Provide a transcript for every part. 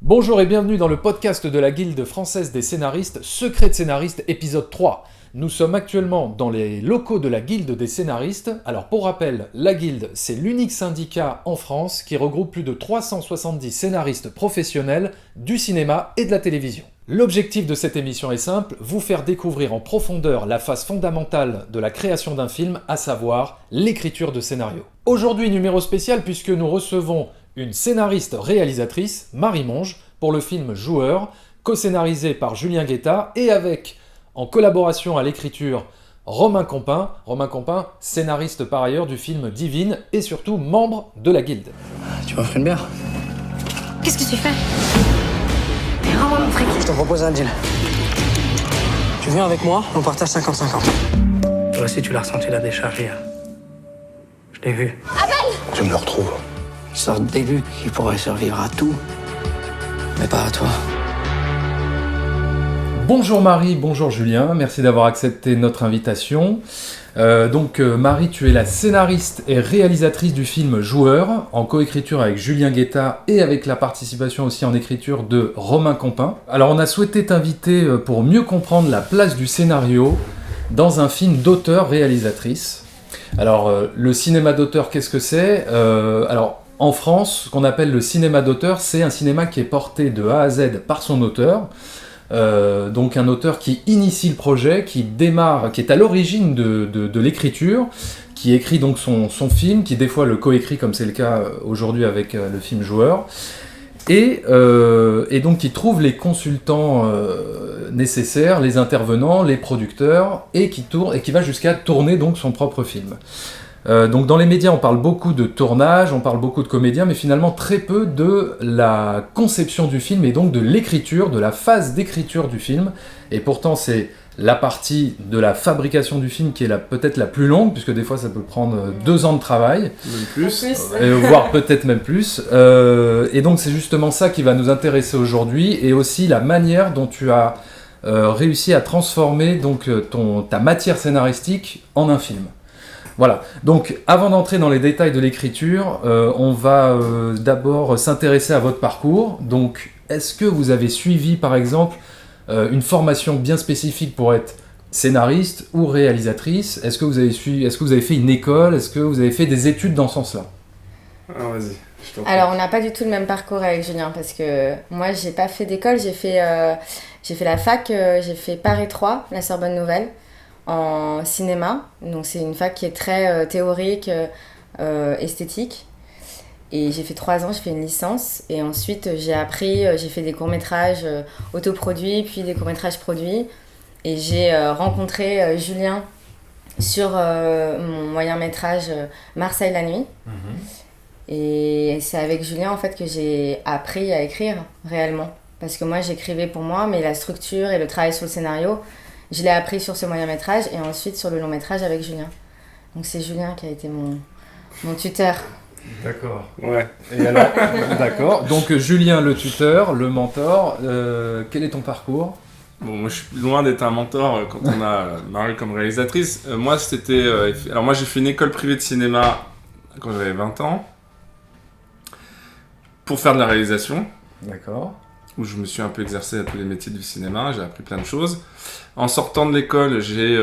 Bonjour et bienvenue dans le podcast de la Guilde française des scénaristes, Secret de scénariste, épisode 3. Nous sommes actuellement dans les locaux de la Guilde des scénaristes. Alors pour rappel, la Guilde, c'est l'unique syndicat en France qui regroupe plus de 370 scénaristes professionnels du cinéma et de la télévision. L'objectif de cette émission est simple, vous faire découvrir en profondeur la phase fondamentale de la création d'un film, à savoir l'écriture de scénario. Aujourd'hui, numéro spécial puisque nous recevons une scénariste-réalisatrice, Marie Monge, pour le film Joueur, co-scénarisé par Julien Guetta et avec, en collaboration à l'écriture, Romain Compin, scénariste par ailleurs du film Divine et surtout membre de la Guilde. Tu m'offres une bière? Qu'est-ce que tu fais? Mais rends-moi mon fric. Je te propose un deal. Tu viens avec moi, on partage 50-50. Toi aussi, tu l'as ressenti la décharge hier. Je l'ai vu. Abel! Je me le retrouve. Une sorte d'élu qui pourrait survivre à tout, mais pas à toi. Bonjour Marie, bonjour Julien, merci d'avoir accepté notre invitation. Marie, tu es la scénariste et réalisatrice du film Joueur, en coécriture avec Julien Guetta et avec la participation aussi en écriture de Romain Compin. Alors on a souhaité t'inviter pour mieux comprendre la place du scénario dans un film d'auteur-réalisatrice. Alors le cinéma d'auteur, qu'est-ce que c'est ? En France, ce qu'on appelle le cinéma d'auteur, c'est un cinéma qui est porté de A à Z par son auteur. Donc un auteur qui initie le projet, qui démarre, qui est à l'origine de l'écriture, qui écrit donc son film, qui des fois le coécrit comme c'est le cas aujourd'hui avec le film Joueur, et donc qui trouve les consultants nécessaires, les intervenants, les producteurs, et qui va jusqu'à tourner donc son propre film. Donc dans les médias on parle beaucoup de tournage, on parle beaucoup de comédiens, mais finalement très peu de la conception du film et donc de l'écriture, de la phase d'écriture du film. Et pourtant c'est la partie de la fabrication du film qui est peut-être la plus longue, puisque des fois ça peut prendre 2 ans de travail, même plus. voire peut-être même plus. Et donc c'est justement ça qui va nous intéresser aujourd'hui, et aussi la manière dont tu as réussi à transformer donc, ta matière scénaristique en un film. Voilà, donc avant d'entrer dans les détails de l'écriture, on va d'abord s'intéresser à votre parcours. Donc, est-ce que vous avez suivi par exemple une formation bien spécifique pour être scénariste ou réalisatrice ? Est-ce que vous avez fait une école ? Est-ce que vous avez fait des études dans ce sens-là ? Alors vas-y, je t'en prie. Alors on n'a pas du tout le même parcours avec Julien, parce que moi j'ai pas fait d'école, j'ai fait la fac, j'ai fait Paris 3, la Sorbonne Nouvelle, en cinéma. Donc c'est une fac qui est très théorique, esthétique. Et j'ai fait 3 ans, j'ai fait une licence. Et ensuite j'ai fait des courts-métrages autoproduits, puis des courts-métrages produits. Et j'ai rencontré Julien sur mon moyen-métrage Marseille la nuit. Et c'est avec Julien en fait que j'ai appris à écrire réellement. Parce que moi j'écrivais pour moi, mais la structure et le travail sur le scénario, je l'ai appris sur ce moyen-métrage et ensuite sur le long-métrage avec Julien. Donc c'est Julien qui a été mon tuteur. D'accord. Ouais. Et alors, d'accord. Donc Julien le tuteur, le mentor, quel est ton parcours ? Bon, moi je suis loin d'être un mentor quand on a Marie comme réalisatrice. Moi j'ai fait une école privée de cinéma quand j'avais 20 ans pour faire de la réalisation. D'accord. Où je me suis un peu exercé à tous les métiers du cinéma, j'ai appris plein de choses. En sortant de l'école, j'ai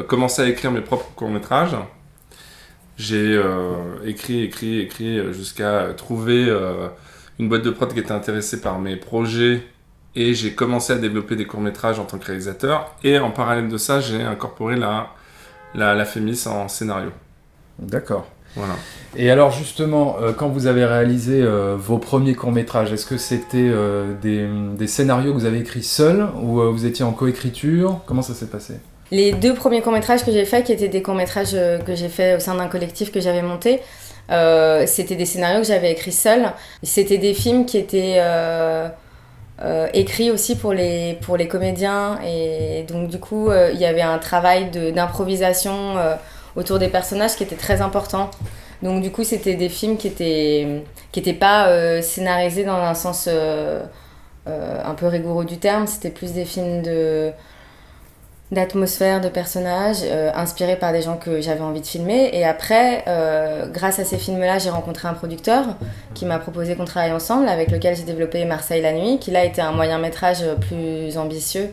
commencé à écrire mes propres courts-métrages. J'ai écrit jusqu'à trouver une boîte de prod qui était intéressée par mes projets, et j'ai commencé à développer des courts-métrages en tant que réalisateur. Et en parallèle de ça, j'ai incorporé la Fémis en scénario. D'accord. Voilà. Et alors justement, quand vous avez réalisé vos premiers courts-métrages, est-ce que c'était des scénarios que vous avez écrits seuls ou vous étiez en coécriture ? Comment ça s'est passé ? Les 2 premiers courts-métrages que j'ai faits, qui étaient des courts-métrages que j'ai faits au sein d'un collectif que j'avais monté, c'était des scénarios que j'avais écrits seule. C'était des films qui étaient écrits aussi pour les comédiens, et donc du coup il y avait un travail d'improvisation autour des personnages qui était très important. Donc du coup c'était des films qui étaient pas scénarisés dans un sens un peu rigoureux du terme. C'était plus des films d'atmosphère, de personnages, inspirés par des gens que j'avais envie de filmer. Et après, grâce à ces films-là, j'ai rencontré un producteur qui m'a proposé qu'on travaille ensemble, avec lequel j'ai développé Marseille la nuit, qui là était un moyen-métrage plus ambitieux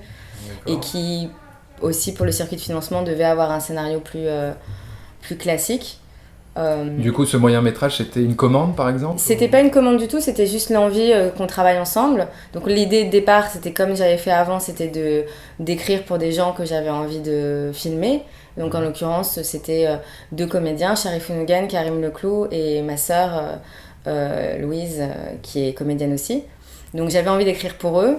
et qui aussi pour le circuit de financement devait avoir un scénario plus classique. Du coup, ce moyen-métrage, c'était une commande, par exemple? C'était pas une commande du tout, c'était juste l'envie qu'on travaille ensemble. Donc l'idée de départ, c'était comme j'avais fait avant, c'était d'écrire pour des gens que j'avais envie de filmer. Donc en l'occurrence, c'était 2 comédiens, Sharif Ounougan, Karim Leclou et ma sœur Louise, qui est comédienne aussi. Donc j'avais envie d'écrire pour eux.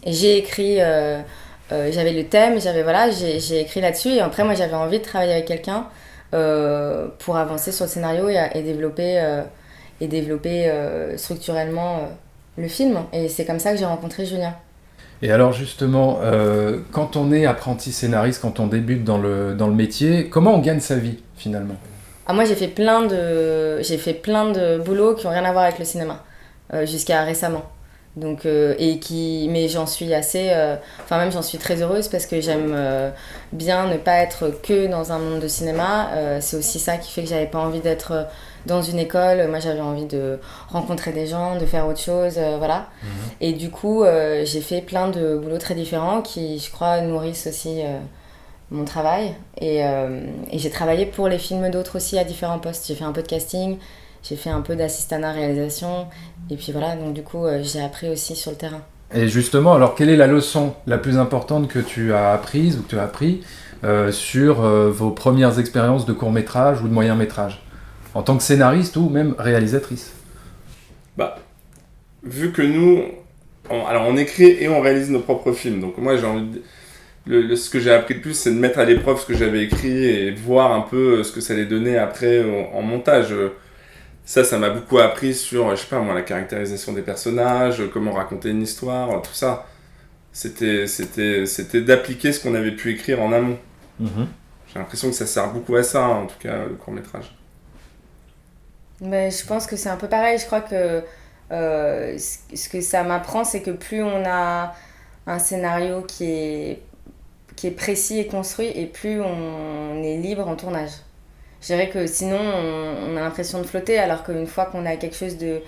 Et j'ai écrit, j'avais le thème, j'ai écrit là-dessus. Et après, moi, j'avais envie de travailler avec quelqu'un pour avancer sur le scénario et développer structurellement le film. Et c'est comme ça que j'ai rencontré Julien. Et alors justement, quand on est apprenti scénariste, quand on débute dans le métier, comment on gagne sa vie finalement? Moi j'ai fait plein de boulots qui n'ont rien à voir avec le cinéma, jusqu'à récemment. Donc, mais j'en suis j'en suis très heureuse parce que j'aime bien ne pas être que dans un monde de cinéma. C'est aussi ça qui fait que j'avais pas envie d'être dans une école. Moi, j'avais envie de rencontrer des gens, de faire autre chose, voilà. Et du coup, j'ai fait plein de boulots très différents qui, je crois, nourrissent aussi mon travail. Et j'ai travaillé pour les films d'autres aussi à différents postes. J'ai fait un peu de casting. J'ai fait un peu d'assistanat réalisation et puis voilà, donc du coup j'ai appris aussi sur le terrain. Et justement, alors quelle est la leçon la plus importante que tu as apprise ou que tu as appris sur vos premières expériences de court-métrage ou de moyen-métrage en tant que scénariste ou même réalisatrice? Vu que nous, on écrit et on réalise nos propres films, donc moi j'ai envie de... ce que j'ai appris le plus, c'est de mettre à l'épreuve ce que j'avais écrit et de voir un peu ce que ça allait donner après en montage. Ça m'a beaucoup appris sur, je sais pas moi, la caractérisation des personnages, comment raconter une histoire, tout ça. C'était d'appliquer ce qu'on avait pu écrire en amont. J'ai l'impression que ça sert beaucoup à ça, en tout cas, le court-métrage. Mais je pense que c'est un peu pareil. Je crois que ce que ça m'apprend, c'est que plus on a un scénario qui est précis et construit, et plus on est libre en tournage. Je dirais que sinon, on a l'impression de flotter, alors qu'une fois qu'on a quelque chose de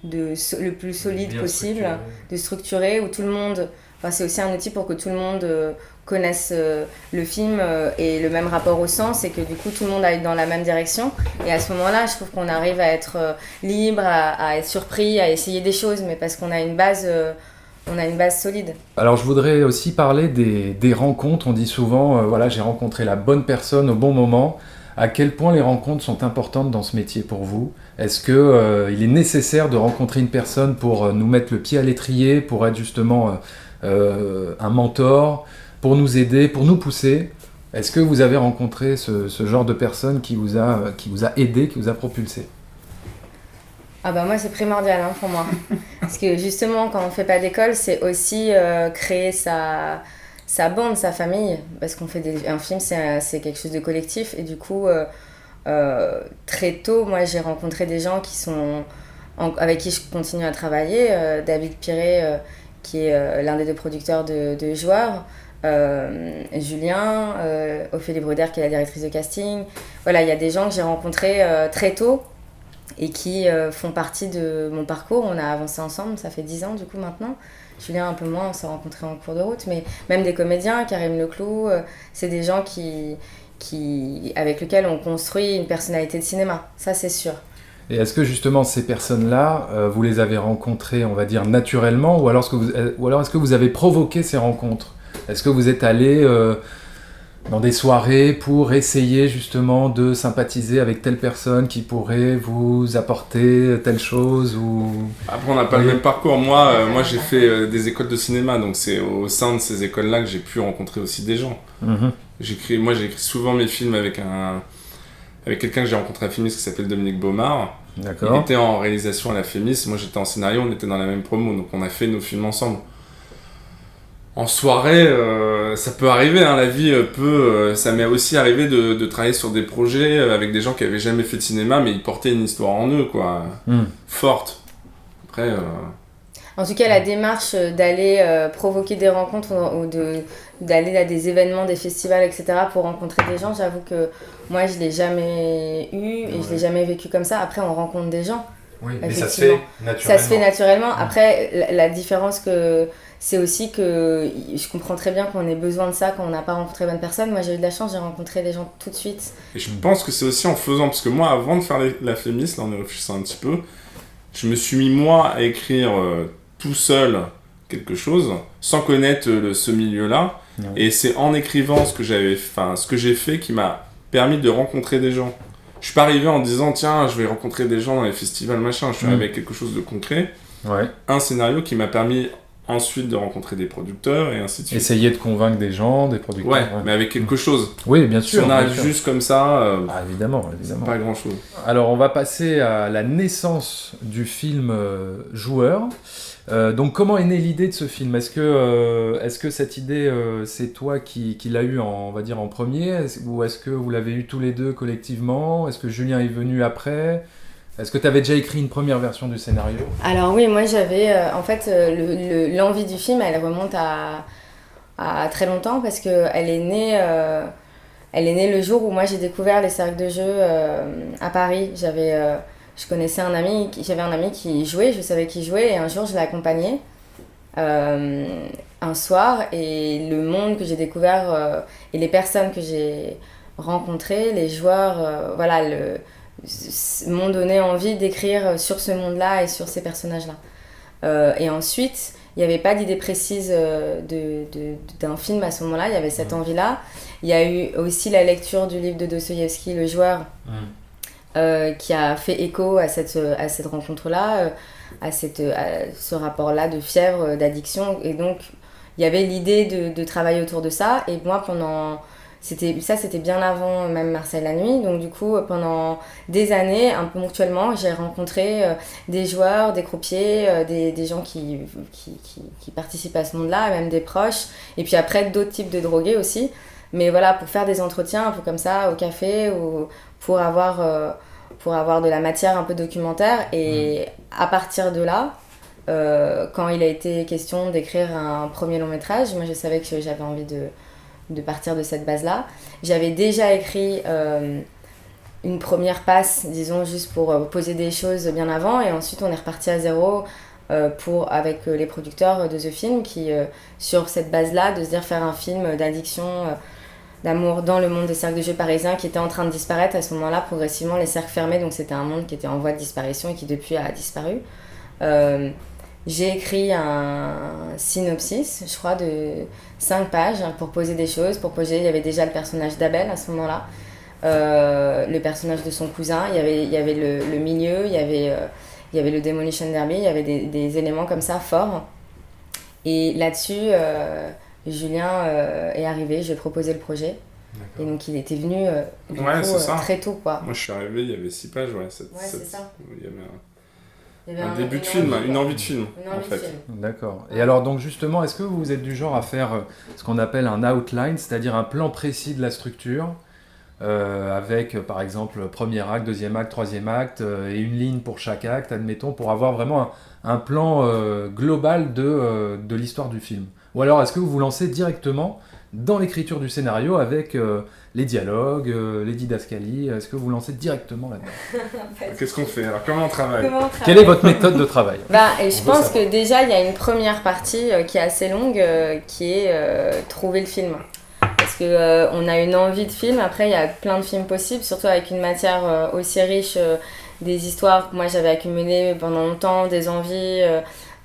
le plus solide bien possible, de structuré, où tout le monde... Enfin, c'est aussi un outil pour que tout le monde connaisse le film et le même rapport au sens, et que du coup, tout le monde aille dans la même direction. Et à ce moment-là, je trouve qu'on arrive à être libre, à être surpris, à essayer des choses, mais parce qu'on a une base... solide. Alors je voudrais aussi parler des rencontres. On dit souvent, voilà, j'ai rencontré la bonne personne au bon moment. À quel point les rencontres sont importantes dans ce métier pour vous? Est-ce qu'il est nécessaire de rencontrer une personne pour nous mettre le pied à l'étrier, pour être justement un mentor, pour nous aider, pour nous pousser? Est-ce que vous avez rencontré ce genre de personne qui vous a aidé, qui vous a propulsé? Moi c'est primordial pour moi. Parce que justement quand on fait pas d'école, c'est aussi créer sa bande, sa famille, parce qu'on fait un film, c'est quelque chose de collectif, et du coup, très tôt, moi, j'ai rencontré des gens avec qui je continue à travailler, David Piré, qui est l'un des 2 producteurs de Joueurs, Julien, Ophélie Bruder, qui est la directrice de casting. Voilà, il y a des gens que j'ai rencontrés très tôt, et qui font partie de mon parcours. On a avancé ensemble, ça fait 10 ans du coup maintenant. Julien un peu moins, on s'est rencontrés en cours de route, mais même des comédiens, Karim Leclou, c'est des gens avec lesquels on construit une personnalité de cinéma, ça c'est sûr. Et est-ce que justement ces personnes-là, vous les avez rencontrées, on va dire, naturellement, ou alors est-ce que vous avez provoqué ces rencontres? Est-ce que vous êtes allé dans des soirées pour essayer justement de sympathiser avec telle personne qui pourrait vous apporter telle chose ou... Après, on n'a pas le même parcours. Moi j'ai fait des écoles de cinéma, donc c'est au sein de ces écoles-là que j'ai pu rencontrer aussi des gens. J'écris souvent mes films avec quelqu'un que j'ai rencontré à Fémis qui s'appelle Dominique Baumard. D'accord. Il était en réalisation à la Fémis, moi j'étais en scénario, on était dans la même promo, donc on a fait nos films ensemble. En soirée, ça peut arriver, la vie peut... ça m'est aussi arrivé de travailler sur des projets avec des gens qui n'avaient jamais fait de cinéma, mais ils portaient une histoire en eux, quoi, forte. Après... En tout cas, la démarche d'aller provoquer des rencontres d'aller à des événements, des festivals, etc. pour rencontrer des gens, j'avoue que moi, je ne l'ai jamais eu et je ne l'ai jamais vécu comme ça. Après, on rencontre des gens. Oui, mais ça se fait naturellement. Ça se fait naturellement. Après, la différence c'est aussi que je comprends très bien qu'on ait besoin de ça quand on n'a pas rencontré bonne personne. Moi, j'ai eu de la chance, j'ai rencontré des gens tout de suite. Et je pense que c'est aussi en faisant, parce que moi, avant de faire la féministe, là, on y réfléchissant un petit peu, je me suis mis, moi, à écrire tout seul quelque chose, sans connaître ce milieu-là. Ouais. Et c'est en écrivant ce que j'ai fait qui m'a permis de rencontrer des gens. Je suis pas arrivé en disant, tiens, je vais rencontrer des gens dans les festivals, machin. Je suis arrivé avec quelque chose de concret. Ouais. Un scénario qui m'a permis ensuite de rencontrer des producteurs et ainsi de suite. Essayer de convaincre des gens, des producteurs. Ouais, mais avec quelque chose. Oui, bien sûr. Si on arrive juste comme ça, évidemment. C'est pas grand-chose. Alors, on va passer à la naissance du film Joueur. Donc, comment est née l'idée de ce film ? Est-ce que cette idée, c'est toi qui l'as eue, on va dire, en premier ? Ou est-ce que vous l'avez eue tous les deux collectivement ? Est-ce que Julien est venu après ? Est-ce que tu avais déjà écrit une première version du scénario ? Alors oui, moi j'avais... en fait, l'envie du film, elle remonte à très longtemps parce qu'elle est née... elle est née le jour où moi j'ai découvert les cercles de jeu à Paris. Je connaissais j'avais un ami qui jouait, je savais qu'il jouait, et un jour je l'ai accompagné un soir, et le monde que j'ai découvert et les personnes que j'ai rencontrées, les joueurs, m'ont donné envie d'écrire sur ce monde-là et sur ces personnages-là. Et ensuite, il n'y avait pas d'idée précise d'un film à ce moment-là, il y avait cette envie-là. Il y a eu aussi la lecture du livre de Dostoïevski, Le Joueur, qui a fait écho à cette rencontre-là, à ce rapport-là de fièvre, d'addiction. Et donc, il y avait l'idée de travailler autour de ça. Et moi, c'était bien avant même Marseille la nuit. Donc, du coup, pendant des années, un peu ponctuellement, j'ai rencontré des joueurs, des croupiers, des gens qui participent à ce monde-là, même des proches. Et puis après, d'autres types de drogués aussi. Mais voilà, pour faire des entretiens un peu comme ça, au café, ou pour avoir de la matière un peu documentaire. Et à partir de là, quand il a été question d'écrire un premier long métrage, moi je savais que j'avais envie de partir de cette base-là. J'avais déjà écrit une première passe, disons, juste pour poser des choses bien avant, et ensuite on est reparti à zéro avec les producteurs de The Film, qui, sur cette base-là, de se dire faire un film d'addiction, d'amour dans le monde des cercles de jeux parisiens qui était en train de disparaître à ce moment-là, progressivement, les cercles fermés, donc c'était un monde qui était en voie de disparition et qui depuis a disparu. J'ai écrit un synopsis, je crois, de 5 pages pour poser des choses, il y avait déjà le personnage d'Abel à ce moment-là, le personnage de son cousin, il y avait le milieu, il y avait le Demolition Derby, il y avait des éléments comme ça forts. Et là-dessus, Julien est arrivé, je lui ai proposé le projet. D'accord. Et donc il était venu très tôt, quoi. Moi je suis arrivé, il y avait 6 pages, c'est ça. Il y avait un début de film, une envie de film, en fait. D'accord. Et alors donc justement, est-ce que vous êtes du genre à faire ce qu'on appelle un outline, c'est-à-dire un plan précis de la structure, avec par exemple premier acte, deuxième acte, troisième acte, et une ligne pour chaque acte, admettons, pour avoir vraiment un plan global de l'histoire du film ? Ou alors est-ce que vous vous lancez directement dans l'écriture du scénario avec les dialogues, les didascalies ? Est-ce que vous vous lancez directement là-dedans ? Qu'est-ce qu'on fait ? Alors comment on travaille ? Quelle est votre méthode de travail ? Et je pense que déjà il y a une première partie qui est assez longue, qui est trouver le film. Parce qu'on a une envie de film, après il y a plein de films possibles, surtout avec une matière aussi riche, des histoires que moi j'avais accumulées pendant longtemps, des envies...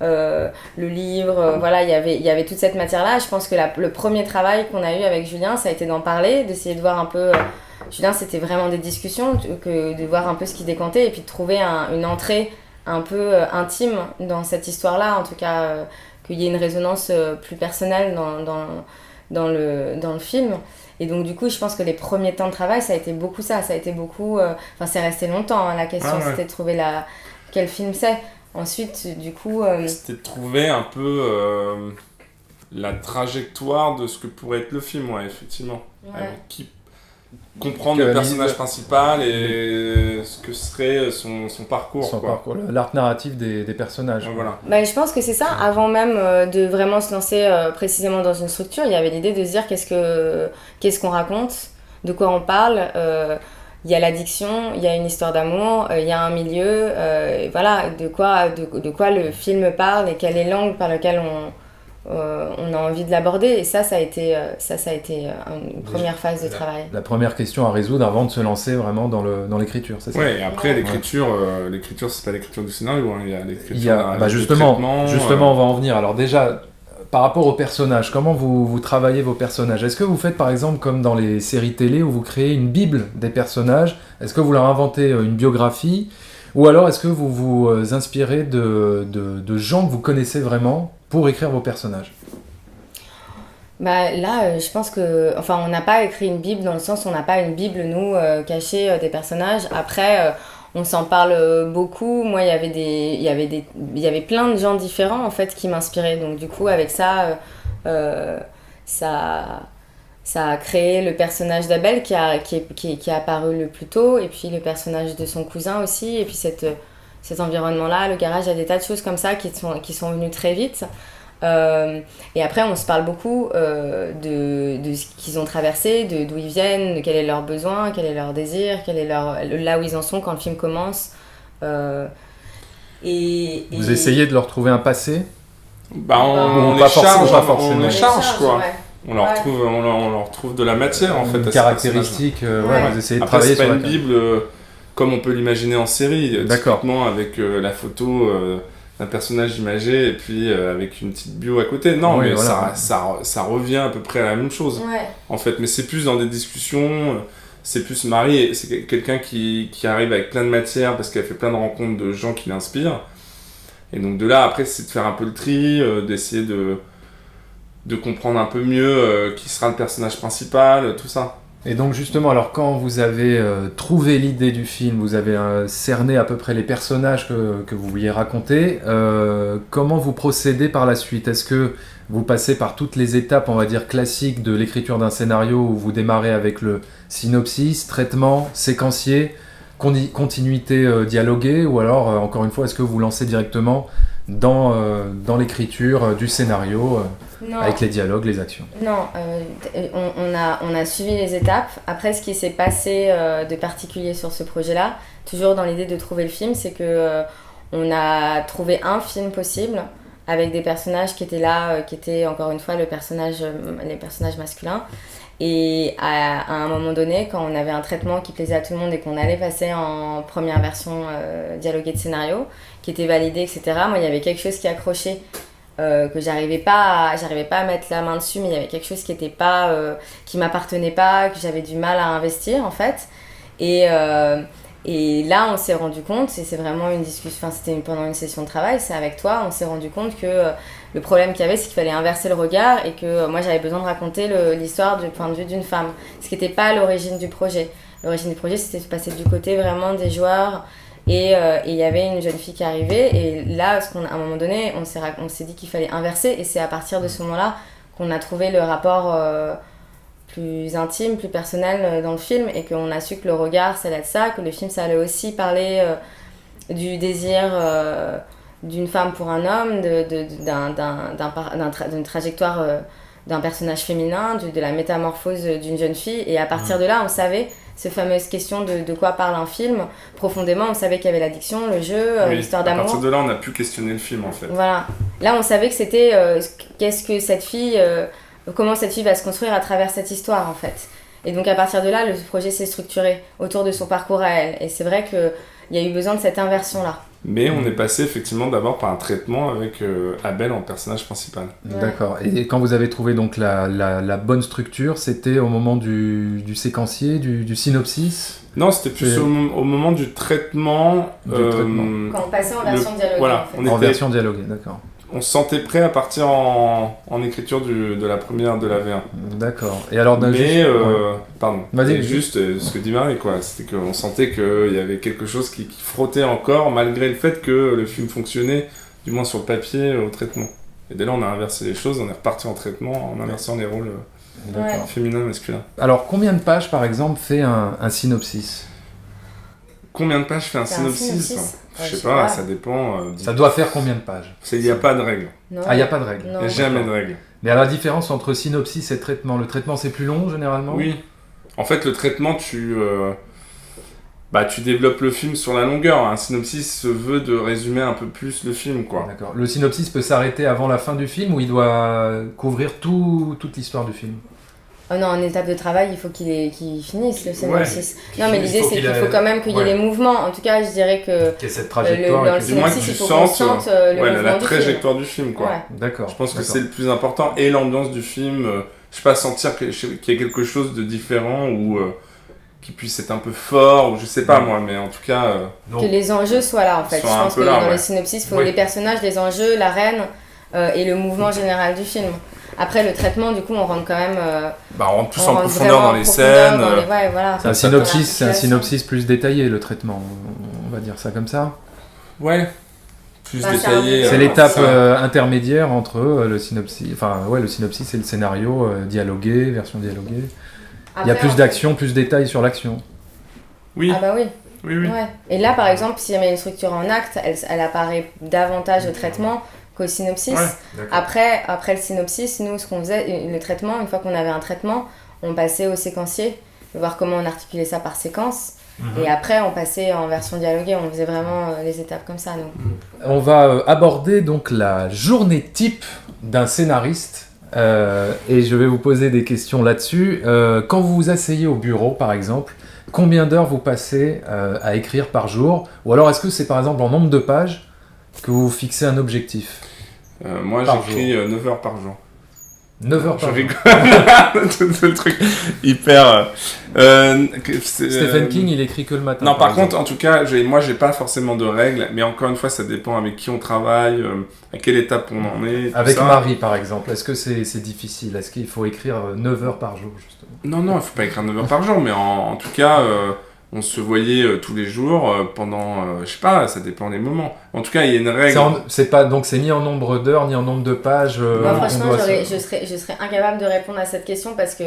le livre, voilà, il y avait toute cette matière-là. Je pense que le premier travail qu'on a eu avec Julien, ça a été d'en parler, d'essayer de voir un peu... Julien, c'était vraiment des discussions, de voir un peu ce qui décantait, et puis de trouver une entrée un peu intime dans cette histoire-là, en tout cas, qu'il y ait une résonance plus personnelle dans le film. Et donc du coup, je pense que les premiers temps de travail, ça a été beaucoup ça, c'est resté longtemps, hein, la question, c'était de trouver quel film c'est. Ensuite, du coup... C'était de trouver un peu la trajectoire de ce que pourrait être le film, effectivement. Ouais. comprendre Que le la personnage mise- principal et ce que serait son parcours. Son quoi. parcours, l'arc narratif des personnages. Ouais, voilà. Bah, je pense que c'est ça. Avant même de vraiment se lancer précisément dans une structure, il y avait l'idée de se dire qu'est-ce qu'on raconte, de quoi on parle. Il y a l'addiction, il y a une histoire d'amour, il y a un milieu, et voilà, de quoi le film parle et quel est l'angle par lequel on a envie de l'aborder. Et ça a été une première phase de travail. La première question à résoudre avant de se lancer vraiment dans l'écriture, c'est ça? Ouais, et après, Ouais. l'écriture, c'est pas l'écriture du scénario, hein. Il y a l'écriture Bah du justement, traitement, on va en venir. Alors déjà, par rapport aux personnages, comment vous travaillez vos personnages? Est-ce que vous faites par exemple comme dans les séries télé où vous créez une bible des personnages? Est-ce que vous leur inventez une biographie? Ou alors est-ce que vous vous inspirez de gens que vous connaissez vraiment pour écrire vos personnages? Bah, là, je pense que... Enfin, on n'a pas écrit une bible dans le sens où on n'a pas une bible, nous, cachée des personnages. Après, on s'en parle beaucoup. Moi, il y avait plein de gens différents, en fait, qui m'inspiraient. Donc, du coup, avec ça, ça a créé le personnage d'Abel qui est apparu le plus tôt. Et puis, le personnage de son cousin aussi. Et puis, cet environnement-là, le garage, il y a des tas de choses comme ça qui sont venues très vite. Et après, on se parle beaucoup de ce qu'ils ont traversé, d'où ils viennent, de quel est leur besoin, quel est leur désir, là où ils en sont quand le film commence. Vous essayez de leur trouver un passé? Bah, Ou on pas les charge, forcément, pas forcément. on les charge, quoi. Ouais. On leur trouve de la matière, en fait, à Une ces caractéristique, Ouais. vous essayez de Après, travailler c'est pas sur une la bible comme on peut l'imaginer en série, D'accord. typiquement avec la photo d'un personnage imagé et puis avec une petite bio à côté. Non, Oui, mais voilà. ça revient à peu près à la même chose, Ouais. en fait. Mais c'est plus dans des discussions, c'est plus Marie, c'est quelqu'un qui arrive avec plein de matière parce qu'elle fait plein de rencontres de gens qui l'inspirent. Et donc de là, après, c'est de faire un peu le tri, d'essayer de comprendre un peu mieux qui sera le personnage principal, tout ça. Et donc justement, alors quand vous avez trouvé l'idée du film, vous avez cerné à peu près les personnages que vous vouliez raconter, comment vous procédez par la suite? Est-ce que vous passez par toutes les étapes, on va dire, classiques de l'écriture d'un scénario où vous démarrez avec le synopsis, traitement, séquencier, continuité dialoguée, ou alors, encore une fois, est-ce que vous lancez directement dans l'écriture du scénario Non. avec les dialogues, les actions? Non, on a suivi les étapes. Après, ce qui s'est passé de particulier sur ce projet-là, toujours dans l'idée de trouver le film, c'est que on a trouvé un film possible avec des personnages qui étaient là, qui étaient encore une fois les personnages masculins. Et à un moment donné, quand on avait un traitement qui plaisait à tout le monde et qu'on allait passer en première version dialoguée de scénario, qui était validée, etc., moi, il y avait quelque chose qui accrochait. Que j'arrivais pas à mettre la main dessus, mais il y avait quelque chose qui m'appartenait pas, que j'avais du mal à investir en fait. Et là on s'est rendu compte, et c'est vraiment une discussion, enfin c'était pendant une session de travail, c'est avec toi, on s'est rendu compte que le problème qu'il y avait, c'est qu'il fallait inverser le regard et que moi j'avais besoin de raconter l'histoire du point de vue d'une femme, ce qui n'était pas l'origine du projet. L'origine du projet, c'était de passer du côté vraiment des joueurs. Et il y avait une jeune fille qui arrivait, et là, à un moment donné, on s'est dit qu'il fallait inverser, et c'est à partir de ce moment-là qu'on a trouvé le rapport plus intime, plus personnel dans le film, et qu'on a su que le regard, ça allait être ça, que le film, ça allait aussi parler du désir d'une femme pour un homme, d'une trajectoire d'un personnage féminin, de la métamorphose d'une jeune fille, et à partir de là, on savait cette fameuse question de quoi parle un film. Profondément, on savait qu'il y avait l'addiction, le jeu, Oui, l'histoire à d'amour. partir de là, on a pu questionner le film, en fait. Voilà. Là, on savait que c'était qu'est-ce que cette fille, comment cette fille va se construire à travers cette histoire, en fait. Et donc, à partir de là, le projet s'est structuré autour de son parcours à elle. Et c'est vrai qu'il y a eu besoin de cette inversion-là. Mais on est passé effectivement d'abord par un traitement avec Abel en personnage principal. Ouais. D'accord. Et quand vous avez trouvé donc la bonne structure, c'était au moment du séquencier, du synopsis? Non, c'était plus au moment du traitement. Quand on passait en version dialoguée, voilà, en fait. En version dialoguée, d'accord. On se sentait prêt à partir en écriture de la première de la V1. D'accord. Et alors, Mais, ouais. pardon, Vas-y. c'est juste ce que dit Marie, quoi. C'était qu'on sentait qu'il y avait quelque chose qui frottait encore, malgré le fait que le film fonctionnait, du moins sur le papier, au traitement. Et dès là, on a inversé les choses, on est reparti en traitement, en inversant les rôles. D'accord. Féminin, masculin. Alors, combien de pages, par exemple, fait un synopsis? Combien de pages fait un C'est un synopsis synopsis. Je sais pas, ça dépend. Ça doit faire combien de pages? Il n'y a pas de règle. Non. Ah, il n'y a pas de règle. Non. Il n'y a jamais de règle. Mais à la différence entre synopsis et traitement, le traitement c'est plus long généralement? Oui. En fait, le traitement, tu développes le film sur la longueur. Un synopsis se veut de résumer un peu plus le film, quoi. D'accord. Le synopsis peut s'arrêter avant la fin du film ou il doit couvrir toute l'histoire du film? Oh non, en étape de travail, il faut qu'il finisse le synopsis. Non, mais Il l'idée, faut c'est qu'il qu'il faut ait- quand même qu'il y ait ouais. les mouvements. En tout cas, je dirais que Qu'il y ait cette dans trajectoire. le et que- Du moins que synopsis, tu il faut qu'on sentes sente le mouvement la du trajectoire du film, quoi. Ouais. D'accord. Je pense que d'accord. c'est le plus important. Et l'ambiance du film. Je sais pas, sentir qu'il y a quelque chose de différent ou qui puisse être un peu fort, ou je sais pas moi, mais en tout cas. Donc, Que les enjeux soient là, en fait. Je Soient un pense peu que là, dans ouais. les synopsis, il faut Oui. les personnages, les enjeux, la reine et le mouvement général du film. Après, le traitement, du coup, on rentre quand même... on rentre plus on en rentre profondeur vraiment dans en les profondeur scènes. dans les- ouais, voilà. c'est un Dans synopsis, la c'est un situation. synopsis plus détaillé le traitement. On va dire ça comme ça. Ouais. Plus Bah, c'est détaillé. C'est Ouais, l'étape ça. intermédiaire entre le synopsis, le synopsis et le scénario dialogué, version dialoguée. Il y a Après, plus d'action, plus de détails sur l'action. Oui, Ah bah oui. oui, oui. Ouais. Et là, par exemple, si on met une structure en acte, elle apparaît davantage au traitement qu'au synopsis. Ouais. Après le synopsis, nous, ce qu'on faisait, le traitement, une fois qu'on avait un traitement, on passait au séquencier, voir comment on articulait ça par séquence. Et après, on passait en version dialoguée, on faisait vraiment les étapes comme ça. Donc. On va aborder donc la journée type d'un scénariste et je vais vous poser des questions là-dessus. Quand vous vous asseyez au bureau, par exemple, combien d'heures vous passez à écrire par jour? Ou alors est-ce que c'est par exemple en nombre de pages que vous fixez un objectif? Moi, Par j'écris 9 heures par jour. 9 heures Je par jour. rigole. Tout le truc hyper. Stephen King, il écrit que le matin. Non, par exemple. contre, en tout cas, moi, j'ai pas forcément de règles, mais encore une fois, ça dépend avec qui on travaille, à quelle étape on en est. tout Avec ça. Marie, par exemple, est-ce que c'est difficile? Est-ce qu'il faut écrire 9 heures par jour, justement? Non, il faut pas écrire 9 heures par jour, mais en tout cas, on se voyait tous les jours pendant, je sais pas, ça dépend des moments. En tout cas, il y a une règle. Donc c'est ni en nombre d'heures, ni en nombre de pages. Moi, qu'on franchement, doit je serais incapable de répondre à cette question parce que.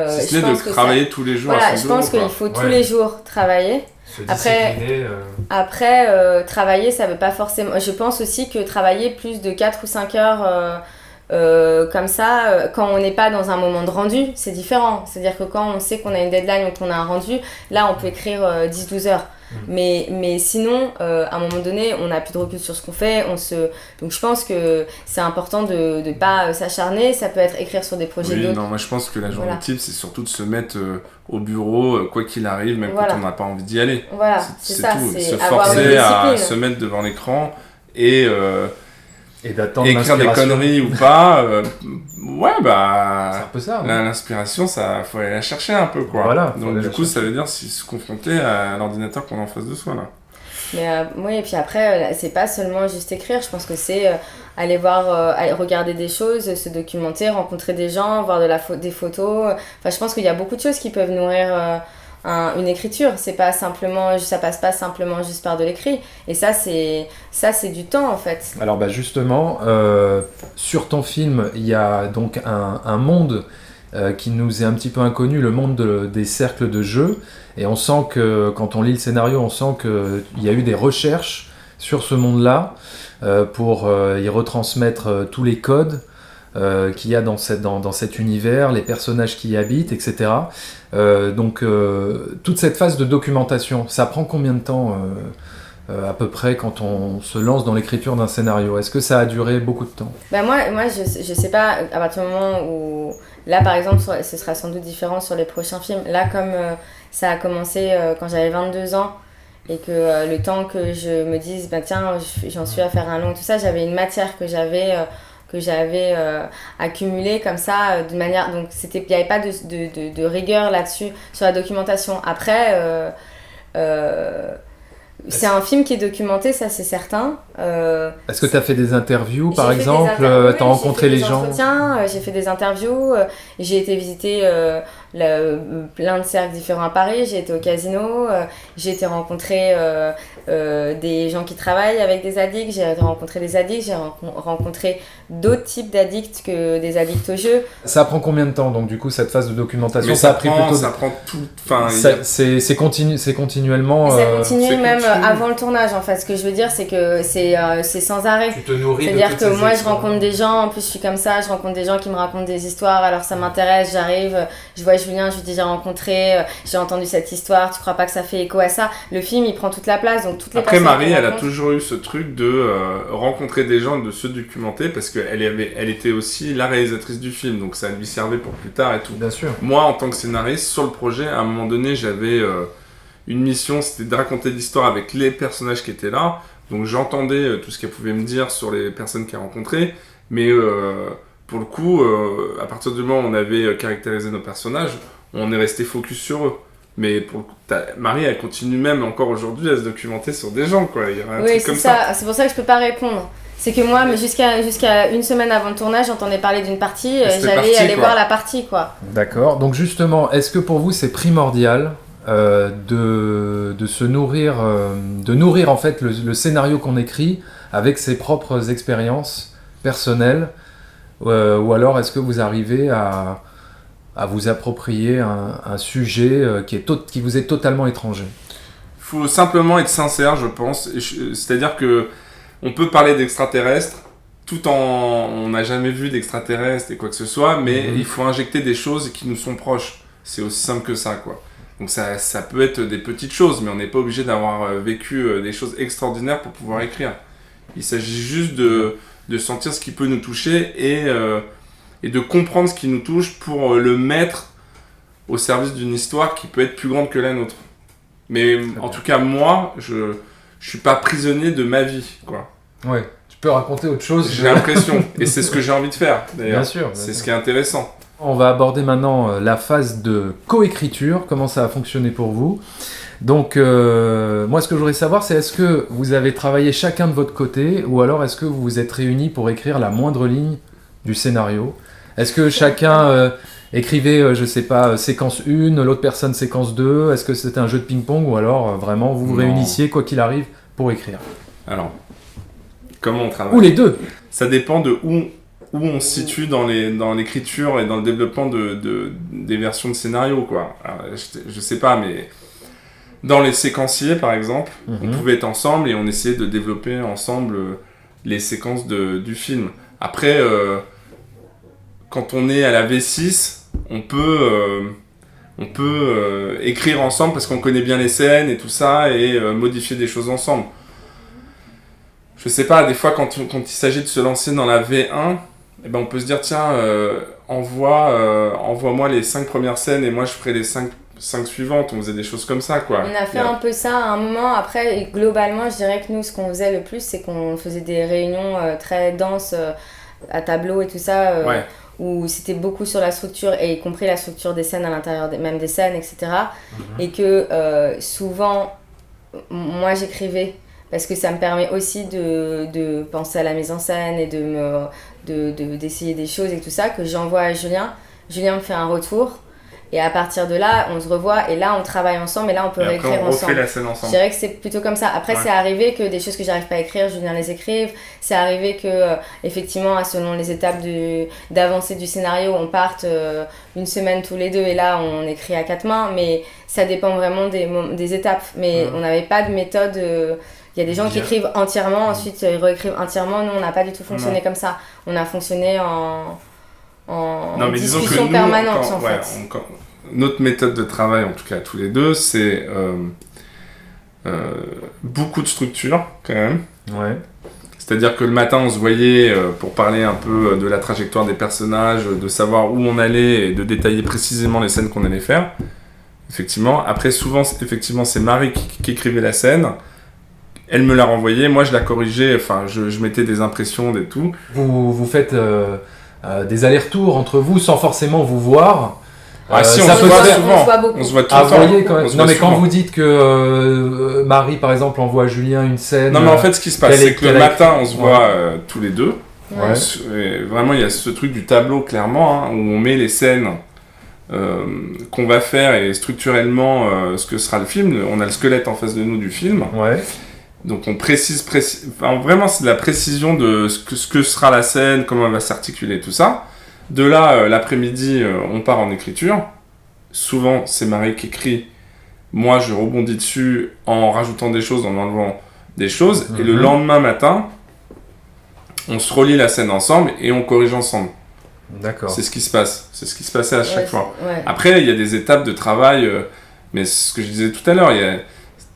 Si ce je n'est pense de que travailler tous les jours à Voilà, son je pense bureau, qu'il faut tous Ouais. les jours travailler. se Après- discipliner, Après, travailler, ça veut pas forcément. Je pense aussi que travailler plus de 4 ou 5 heures comme ça, quand on n'est pas dans un moment de rendu, c'est différent. C'est-à-dire que quand on sait qu'on a une deadline ou qu'on a un rendu, là, on peut écrire 10-12 heures. Mais sinon, à un moment donné, on n'a plus de recul sur ce qu'on fait. Donc je pense que c'est important de ne pas s'acharner. Ça peut être écrire sur des projets Oui, d'autres. non, moi je pense que la journée Voilà. type, c'est surtout de se mettre au bureau, quoi qu'il arrive, même Voilà. quand on n'a pas envie d'y aller. Voilà, c'est ça. tout. C'est Se avoir une forcer à discipline. se mettre devant l'écran et et d'attendre écrire des l'inspiration. conneries ou pas. Ouais, C'est bah. un peu ça. L'inspiration, ça faut aller la chercher un peu, quoi. Voilà, faut Donc, aller du la coup, chercher. ça veut dire se confronter à l'ordinateur qu'on a en face de soi, là. Mais oui, et puis après, c'est pas seulement juste écrire, je pense que c'est aller voir, aller regarder des choses, se documenter, rencontrer des gens, voir des photos. Enfin, je pense qu'il y a beaucoup de choses qui peuvent nourrir une écriture. C'est pas simplement, ça passe pas simplement juste par de l'écrit. Et ça, c'est du temps en fait. Alors bah justement, sur ton film, il y a donc un monde qui nous est un petit peu inconnu, le monde des cercles de jeu. Et on sent que, quand on lit le scénario, on sent qu'il y a eu des recherches sur ce monde-là pour y retransmettre tous les codes qu'il y a dans cet univers, les personnages qui y habitent, etc. Donc toute cette phase de documentation, ça prend combien de temps à peu près quand on se lance dans l'écriture d'un scénario? Est-ce que ça a duré beaucoup de temps? Bah moi je sais pas, à partir du moment où... Là, par exemple, ce sera sans doute différent sur les prochains films. Là, comme ça a commencé quand j'avais 22 ans et que le temps que je me dise, bah tiens, j'en suis à faire un long, tout ça, j'avais une matière que j'avais accumulée comme ça, de manière... Donc, il n'y avait pas de rigueur là-dessus, sur la documentation. Après... c'est un film qui est documenté, ça c'est certain. Est-ce que tu as fait des interviews, par J'ai fait des exemple? interviews, Tu as rencontré les gens? J'ai fait des interviews, j'ai été visiter plein de cercles différents à Paris, j'ai été au casino, j'ai été rencontrer des gens qui travaillent avec des addicts, j'ai rencontré des addicts, j'ai rencontré d'autres types d'addicts que des addicts au jeu. Ça prend combien de temps, donc, du coup, cette phase de documentation? Mais ça prend tout. Enfin, c'est continuellement. Ça continue c'est même continu. avant le tournage, en fait. Ce que je veux dire, c'est que c'est sans arrêt. Tu te nourris de C'est-à-dire toutes que ces moi, je expériences. rencontre des gens, en plus, je suis comme ça, je rencontre des gens qui me racontent des histoires, alors ça m'intéresse, j'arrive, je vois Julien, je lui dis j'ai rencontré, j'ai entendu cette histoire, tu crois pas que ça fait écho à ça? Le film, il prend toute la place, donc toutes les Après, personnes Marie, qu'on elle a rencontre- toujours eu ce truc de rencontrer des gens, de se documenter, parce elle était aussi la réalisatrice du film, donc ça lui servait pour plus tard et tout. Bien sûr. Moi, en tant que scénariste, sur le projet, à un moment donné, j'avais une mission, c'était de raconter l'histoire avec les personnages qui étaient là. Donc j'entendais tout ce qu'elle pouvait me dire sur les personnes qu'elle rencontrait, mais pour le coup, à partir du moment où on avait caractérisé nos personnages, on est resté focus sur eux. Mais pour le coup, Marie, elle continue même encore aujourd'hui à se documenter sur des gens, quoi. Il y a un Oui, truc c'est comme ça, c'est pour ça que je peux pas répondre. C'est que moi, mais jusqu'à une semaine avant le tournage, j'entendais parler d'une partie, c'était j'allais parti, aller quoi. voir la partie, quoi. D'accord. Donc, justement, est-ce que pour vous, c'est primordial de se nourrir, de nourrir en fait le scénario qu'on écrit avec ses propres expériences personnelles, ou alors est-ce que vous arrivez à vous approprier un sujet qui vous est totalement étranger? Faut simplement être sincère, je pense. C'est-à-dire que on peut parler d'extraterrestres tout en on n'a jamais vu d'extraterrestres et quoi que ce soit, mais il faut injecter des choses qui nous sont proches. C'est aussi simple que ça, quoi. Donc ça peut être des petites choses, mais on n'est pas obligé d'avoir vécu des choses extraordinaires pour pouvoir écrire. Il s'agit juste de sentir ce qui peut nous toucher et de comprendre ce qui nous touche pour le mettre au service d'une histoire qui peut être plus grande que la nôtre. Mais en tout cas, moi, je suis pas prisonnier de ma vie, quoi. Ouais. Tu peux raconter autre chose. J'ai l'impression, et c'est ce que j'ai envie de faire, d'ailleurs. Bien sûr. C'est ce qui est intéressant. On va aborder maintenant la phase de coécriture, comment ça a fonctionné pour vous. Donc, moi, ce que je voudrais savoir, c'est est-ce que vous avez travaillé chacun de votre côté, ou alors est-ce que vous vous êtes réunis pour écrire la moindre ligne du scénario? Est-ce que chacun écrivait, je sais pas, séquence 1, l'autre personne séquence 2? Est-ce que c'était un jeu de ping-pong, ou alors vraiment vous vous Non. réunissiez, quoi qu'il arrive, pour écrire? Alors, comment on travaille? Ou les deux? Ça dépend de où on se situe dans l'écriture et dans le développement des versions de scénario, quoi. Alors, je sais pas, mais dans les séquenciers, par exemple, on pouvait être ensemble et on essayait de développer ensemble les séquences du film. Après, quand on est à la V6, on peut écrire ensemble parce qu'on connaît bien les scènes et tout ça et modifier des choses ensemble. Je sais pas, des fois quand il s'agit de se lancer dans la V1, eh ben on peut se dire tiens, envoie-moi les 5 premières scènes et moi je ferai les 5 suivantes. On faisait des choses comme ça, quoi. On a fait un peu ça à un moment. Après, et globalement, je dirais que nous, ce qu'on faisait le plus, c'est qu'on faisait des réunions très denses à tableau et tout ça, Ouais. où c'était beaucoup sur la structure, et y compris la structure des scènes à l'intérieur même des scènes, etc. Et que souvent, moi, j'écrivais parce que ça me permet aussi de penser à la mise en scène et d'essayer des choses et tout ça, que j'envoie à Julien. Julien me fait un retour. Et à partir de là, on se revoit et là, on travaille ensemble et là, on peut Et après, réécrire on refait ensemble. la scène Je ensemble. dirais que c'est plutôt comme ça. Après, Ouais. c'est arrivé que des choses que j'arrive pas à écrire, Julien les écrive. C'est arrivé que, effectivement, selon les étapes d'avancée du scénario, on parte une semaine tous les deux et là, on écrit à 4 mains. Mais ça dépend vraiment des étapes. Mais on n'avait pas de méthode. Il y a des gens qui écrivent entièrement, ensuite ils réécrivent entièrement. Nous, on n'a pas du tout fonctionné comme ça. On a fonctionné en Non, mais disons que discussion nous, permanente, en fait. notre méthode de travail, en tout cas tous les deux, c'est beaucoup de structure, quand même. Ouais. C'est-à-dire que le matin, on se voyait pour parler un peu de la trajectoire des personnages, de savoir où on allait et de détailler précisément les scènes qu'on allait faire. Effectivement. Après, souvent, effectivement, c'est Marie qui écrivait la scène. Elle me l'a renvoyée, moi je la corrigeais, enfin je mettais des impressions et tout. Vous faites des allers-retours entre vous sans forcément vous voir. Si, on ça se peut voit se faire- souvent. On se voit beaucoup. On se voit tout Ah, le vous temps. voyez, quand On même. se Non, voit mais quand souvent. vous dites que Marie, par exemple, envoie à Julien une scène. Non, mais en fait, ce qui se passe, c'est que le matin, on se Ouais. voit tous les deux. Ouais. Et vraiment, il y a ce truc du tableau, clairement, hein, où on met les scènes qu'on va faire et structurellement ce que sera le film. On a le squelette en face de nous du film. Ouais. Donc on précise enfin, vraiment c'est de la précision de ce que sera la scène, comment elle va s'articuler, tout ça. De là, l'après-midi, on part en écriture. Souvent, c'est Marie qui écrit. Moi, je rebondis dessus en rajoutant des choses, en enlevant des choses. Et le lendemain matin, on se relit la scène ensemble et on corrige ensemble. D'accord. C'est ce qui se passe. C'est ce qui se passait à chaque fois. Ouais. Après, il y a des étapes de travail, mais ce que je disais tout à l'heure,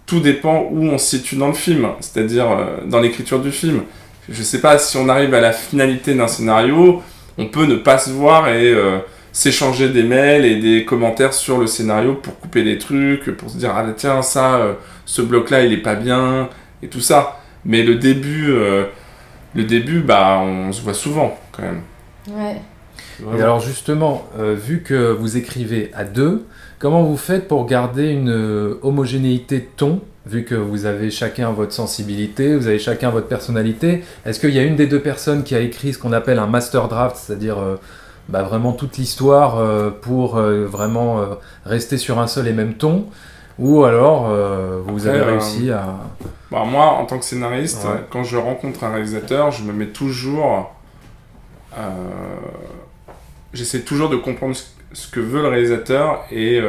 tout dépend où on se situe dans le film, c'est-à-dire dans l'écriture du film. Je sais pas, si on arrive à la finalité d'un scénario, on peut ne pas se voir et s'échanger des mails et des commentaires sur le scénario pour couper des trucs, pour se dire « Ah tiens, ça, ce bloc-là, il est pas bien », et tout ça. Mais le début, bah, on se voit souvent, quand même. Ouais. Et alors justement, vu que vous écrivez à deux, comment vous faites pour garder une homogénéité de ton, vu que vous avez chacun votre sensibilité, vous avez chacun votre personnalité? Est-ce qu'il y a une des deux personnes qui a écrit ce qu'on appelle un master draft, c'est-à-dire vraiment toute l'histoire pour vraiment rester sur un seul et même ton, ou alors vous avez réussi à... Bah, moi, en tant que scénariste, Ouais. quand je rencontre un réalisateur, je me mets toujours... j'essaie toujours de comprendre ce que veut le réalisateur et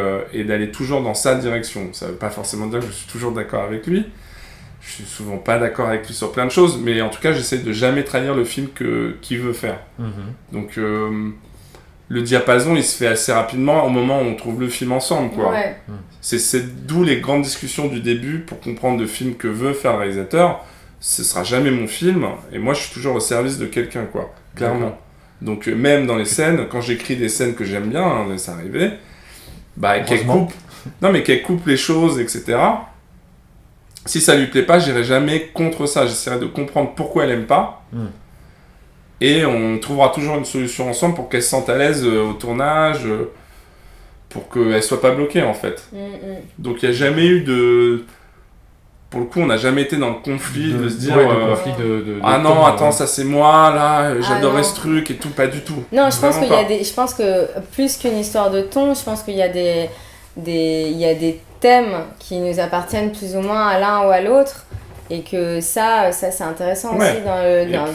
d'aller toujours dans sa direction. Ça veut pas forcément dire que je suis toujours d'accord avec lui. Je suis souvent pas d'accord avec lui sur plein de choses, mais en tout cas, j'essaie de jamais trahir le film qu'il veut faire. Donc, le diapason, il se fait assez rapidement au moment où on trouve le film ensemble, quoi. Ouais. C'est d'où les grandes discussions du début pour comprendre le film que veut faire le réalisateur. Ce sera jamais mon film, et moi, je suis toujours au service de quelqu'un, quoi. Clairement. D'accord. Donc même dans les scènes, quand j'écris des scènes que j'aime bien, hein, ça arrivait, bah qu'elle coupe les choses, etc. Si ça lui plaît pas, j'irai jamais contre ça. J'essaierai de comprendre pourquoi elle aime pas. Et on trouvera toujours une solution ensemble pour qu'elle se sente à l'aise au tournage, pour qu'elle soit pas bloquée en fait. Donc il n'y a jamais eu de... Pour le coup, on n'a jamais été dans le conflit de se dire conflit de ah non, ton, attends, ça c'est moi, là, j'adorais non. ce truc et tout, pas du tout. Non, je pense Vraiment qu'il y a pas. des... Je pense que plus qu'une histoire de ton, je pense qu'il y a il y a des thèmes qui nous appartiennent plus ou moins à l'un ou à l'autre. Et que ça c'est intéressant Ouais. aussi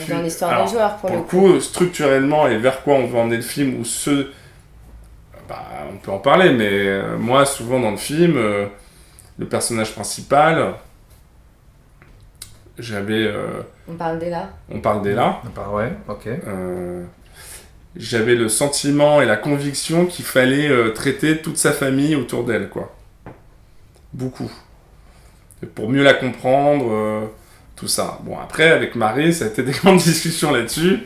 dans l'histoire alors, des joueurs, pour le coup, structurellement, et vers quoi on veut emmener le film, ou on peut en parler, mais moi, souvent dans le film, le personnage principal, On parle d'Ella. on parle d'Ella, Ouais, ok. j'avais le sentiment et la conviction qu'il fallait traiter toute sa famille autour d'elle, quoi. Beaucoup. Et pour mieux la comprendre, tout ça. Bon, après, avec Marie, ça a été des grandes discussions là-dessus,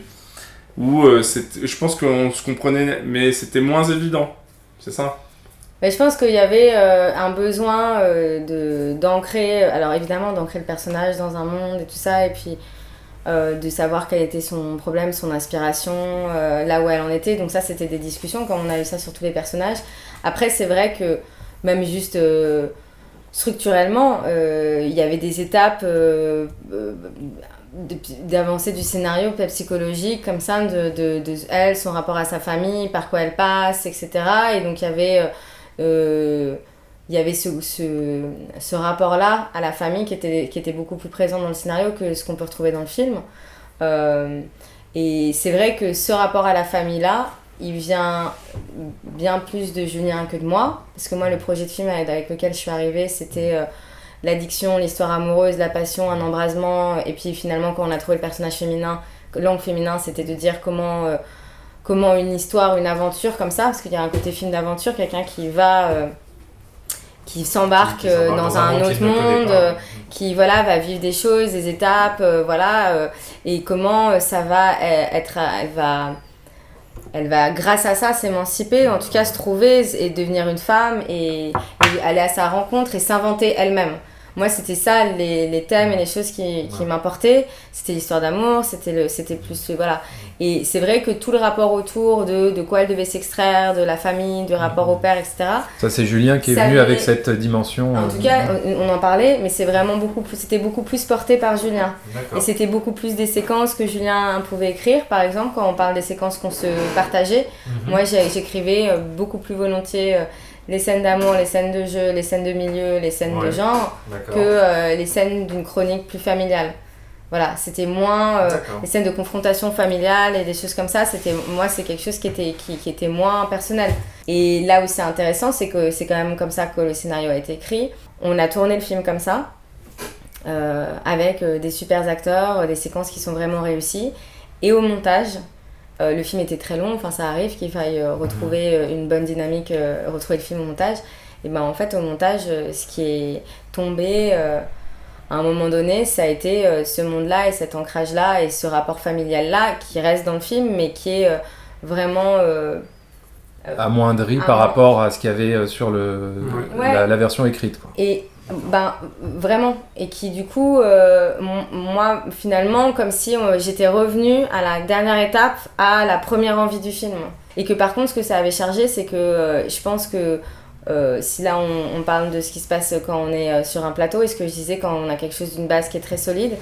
où je pense qu'on se comprenait, mais c'était moins évident. C'est ça? Mais je pense qu'il y avait un besoin d'ancrer, alors évidemment d'ancrer le personnage dans un monde et tout ça, et puis de savoir quel était son problème, son aspiration, là où elle en était. Donc ça, c'était des discussions, comme on a eu ça sur tous les personnages. Après, c'est vrai que même juste structurellement, il y avait des étapes d'avancée du scénario, peut-être psychologique, comme ça, de elle, son rapport à sa famille, par quoi elle passe, etc. Et donc, il y avait ce rapport-là à la famille qui était beaucoup plus présent dans le scénario que ce qu'on peut retrouver dans le film. Et c'est vrai que ce rapport à la famille-là, il vient bien plus de Julien que de moi, parce que moi, le projet de film avec lequel je suis arrivée, c'était l'addiction, l'histoire amoureuse, la passion, un embrasement, et puis finalement, quand on a trouvé le personnage féminin, l'angle féminin, c'était de dire comment une histoire, une aventure comme ça, parce qu'il y a un côté film d'aventure, quelqu'un qui s'embarque dans un autre monde, qui va vivre des choses, des étapes, et comment ça va être, elle va grâce à ça s'émanciper, en tout cas se trouver et devenir une femme et aller à sa rencontre et s'inventer elle-même. Moi, c'était ça, les thèmes et les choses qui m'importaient. C'était l'histoire d'amour, c'était plus... Voilà. Et c'est vrai que tout le rapport autour de quoi elle devait s'extraire, de la famille, du rapport au père, etc. Ça, c'est Julien qui est venu avec cette dimension. En tout cas, on en parlait, mais c'est vraiment c'était beaucoup plus porté par Julien. D'accord. Et c'était beaucoup plus des séquences que Julien pouvait écrire. Par exemple, quand on parle des séquences qu'on se partageait, moi, j'écrivais beaucoup plus volontiers les scènes d'amour, les scènes de jeu, les scènes de milieu, les scènes de genre, que les scènes d'une chronique plus familiale. Voilà, c'était moins les scènes de confrontation familiale et des choses comme ça. C'est quelque chose qui était moins personnel. Et là où c'est intéressant, c'est que c'est quand même comme ça que le scénario a été écrit. On a tourné le film comme ça, avec des super acteurs, des séquences qui sont vraiment réussies. Et au montage, le film était très long, enfin ça arrive qu'il faille retrouver une bonne dynamique, retrouver le film au montage. Et ben en fait au montage, ce qui est tombé à un moment donné, ça a été ce monde-là et cet ancrage-là et ce rapport familial-là qui reste dans le film, mais qui est vraiment amoindri par rapport à ce qu'il y avait sur la version écrite, quoi. Et ben vraiment, et qui du coup moi finalement comme si j'étais revenue à la dernière étape, à la première envie du film, et que par contre ce que ça avait chargé, c'est que je pense que si là on parle de ce qui se passe quand on est sur un plateau, et ce que je disais, quand on a quelque chose d'une base qui est très solide,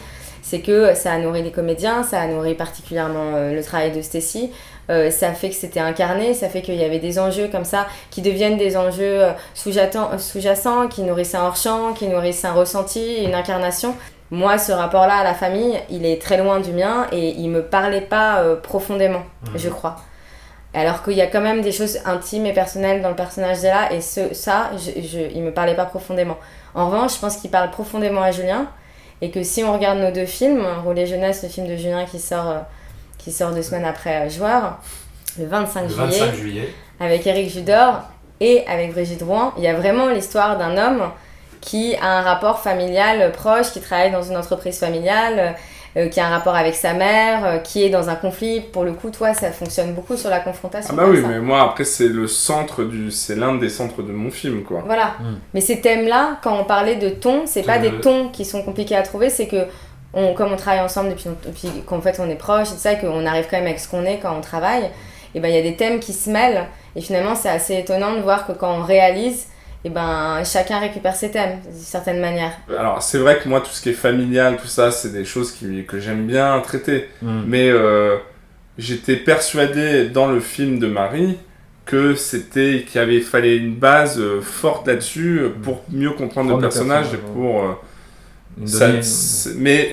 c'est que ça a nourri les comédiens, ça a nourri particulièrement le travail de Stécie. Ça fait que c'était incarné, ça fait qu'il y avait des enjeux comme ça qui deviennent des enjeux sous-jacents, qui nourrissent un hors-champ, qui nourrissent un ressenti, une incarnation. Moi, ce rapport-là à la famille, il est très loin du mien et il me parlait pas profondément, je crois. Alors qu'il y a quand même des choses intimes et personnelles dans le personnage d'Ella, et il me parlait pas profondément. En revanche, je pense qu'il parle profondément à Julien, et que si on regarde nos deux films, Rouler Jeunesse, le film de Julien qui sort 2 semaines après Joueur, le 25 juillet, avec Éric Judor et avec Brigitte Drouin, il y a vraiment l'histoire d'un homme qui a un rapport familial proche, qui travaille dans une entreprise familiale, qui a un rapport avec sa mère, qui est dans un conflit. Pour le coup, toi, ça fonctionne beaucoup sur la confrontation. Ah bah oui, mais moi, après, c'est l'un des centres de mon film, quoi. Voilà. Mais ces thèmes-là, quand on parlait de tons, c'est pas des tons qui sont compliqués à trouver, c'est que comme on travaille ensemble depuis qu'en fait on est proches et tout ça, et qu'on arrive quand même avec ce qu'on est quand on travaille, et ben il y a des thèmes qui se mêlent, et finalement c'est assez étonnant de voir que quand on réalise, et ben chacun récupère ses thèmes d'une certaine manière. Alors c'est vrai que moi tout ce qui est familial, tout ça, c'est des choses que j'aime bien traiter, mais j'étais persuadé dans le film de Marie qu'il fallait une base forte là-dessus pour mieux comprendre le personnage et pour... mais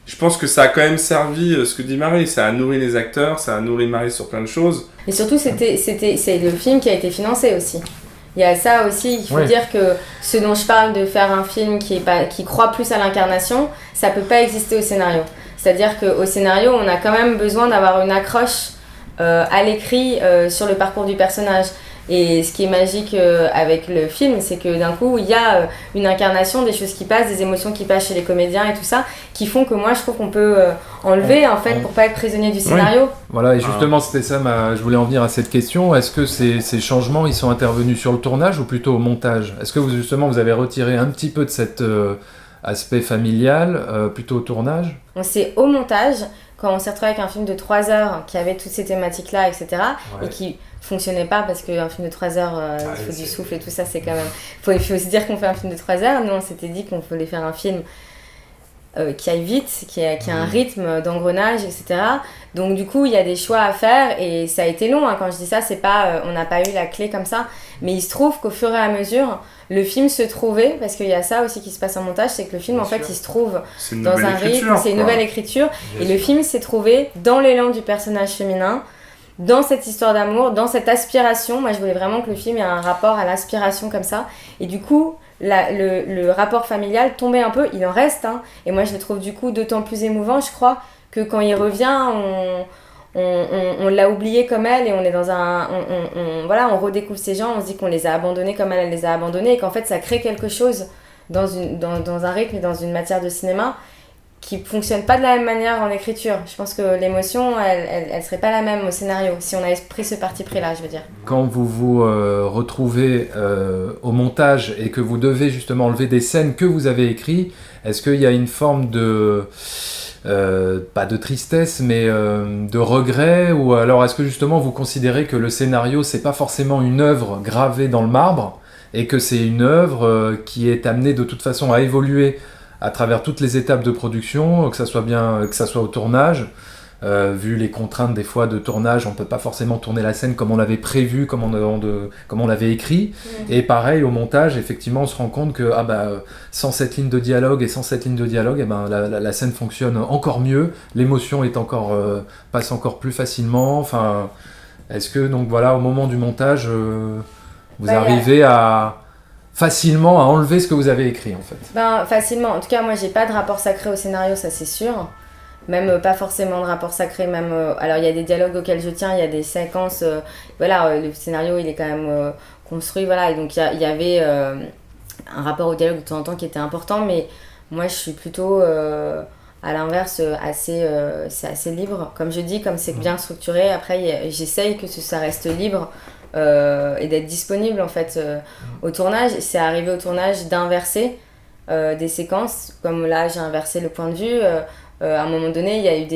je pense que ça a quand même servi, ce que dit Marie, ça a nourri les acteurs, ça a nourri Marie sur plein de choses. Et surtout, c'est le film qui a été financé aussi. Il y a ça aussi, il faut dire que ce dont je parle de faire un film qui croit plus à l'incarnation, ça peut pas exister au scénario. C'est-à-dire qu'au scénario, on a quand même besoin d'avoir une accroche à l'écrit sur le parcours du personnage. Et ce qui est magique avec le film, c'est que d'un coup, il y a une incarnation, des choses qui passent, des émotions qui passent chez les comédiens et tout ça, qui font que moi, je trouve qu'on peut enlever, en fait, pour pas être prisonnier du scénario. Oui. Voilà, et justement, c'était ça, je voulais en venir à cette question. Est-ce que ces changements, ils sont intervenus sur le tournage ou plutôt au montage ? Est-ce que vous avez retiré un petit peu de cet aspect familial, plutôt au tournage ? C'est au montage, quand on s'est retrouvé avec un film de 3 heures qui avait toutes ces thématiques-là, etc., et qui fonctionnait pas parce qu'un film de 3 heures, il faut du souffle et tout ça, c'est quand même... Il faut aussi dire qu'on fait un film de 3 heures. Nous, on s'était dit qu'on voulait faire un film qui aille vite, qui a un rythme d'engrenage, etc. Donc du coup, il y a des choix à faire et ça a été long. Quand je dis ça, c'est pas... on n'a pas eu la clé comme ça. Mais il se trouve qu'au fur et à mesure, le film se trouvait, parce qu'il y a ça aussi qui se passe en montage, c'est que le film, en fait, il se trouve dans un rythme, c'est une nouvelle écriture. Et le film s'est trouvé dans l'élan du personnage féminin, dans cette histoire d'amour, dans cette aspiration. Moi, je voulais vraiment que le film ait un rapport à l'aspiration comme ça. Et du coup, le rapport familial tombait un peu, il en reste, et moi je le trouve du coup d'autant plus émouvant, je crois, que quand il revient, on l'a oublié comme elle, et on est dans on redécouvre ces gens, on se dit qu'on les a abandonnés comme elle les a abandonnés, et qu'en fait ça crée quelque chose dans un rythme et dans une matière de cinéma qui fonctionnent pas de la même manière en écriture. Je pense que l'émotion, elle serait pas la même au scénario, si on avait pris ce parti pris-là, je veux dire. Quand vous vous retrouvez au montage et que vous devez justement enlever des scènes que vous avez écrites, est-ce qu'il y a une forme de... pas de tristesse, mais de regret, ou alors est-ce que justement vous considérez que le scénario, c'est pas forcément une œuvre gravée dans le marbre, et que c'est une œuvre qui est amenée de toute façon à évoluer à travers toutes les étapes de production, que ça soit au tournage, vu les contraintes des fois de tournage, on peut pas forcément tourner la scène comme on l'avait prévu, comme on l'avait écrit, et pareil au montage, effectivement on se rend compte que sans cette ligne de dialogue et sans cette ligne de dialogue, la scène fonctionne encore mieux, l'émotion est passe encore plus facilement. Enfin, est-ce que donc voilà, au moment du montage, vous arrivez facilement à enlever ce que vous avez écrit en fait? Facilement. En tout cas, moi, j'ai pas de rapport sacré au scénario, ça c'est sûr. Même pas forcément de rapport sacré. Même, alors, il y a des dialogues auxquels je tiens, il y a des séquences. Le scénario, il est quand même construit. Voilà, et donc, il y avait un rapport au dialogue de temps en temps qui était important. Mais moi, je suis plutôt, à l'inverse, c'est assez libre. Comme je dis, comme c'est bien structuré, après, j'essaye que ça reste libre. Et d'être disponible en fait au tournage. C'est arrivé au tournage d'inverser des séquences, comme là j'ai inversé le point de vue. À un moment donné,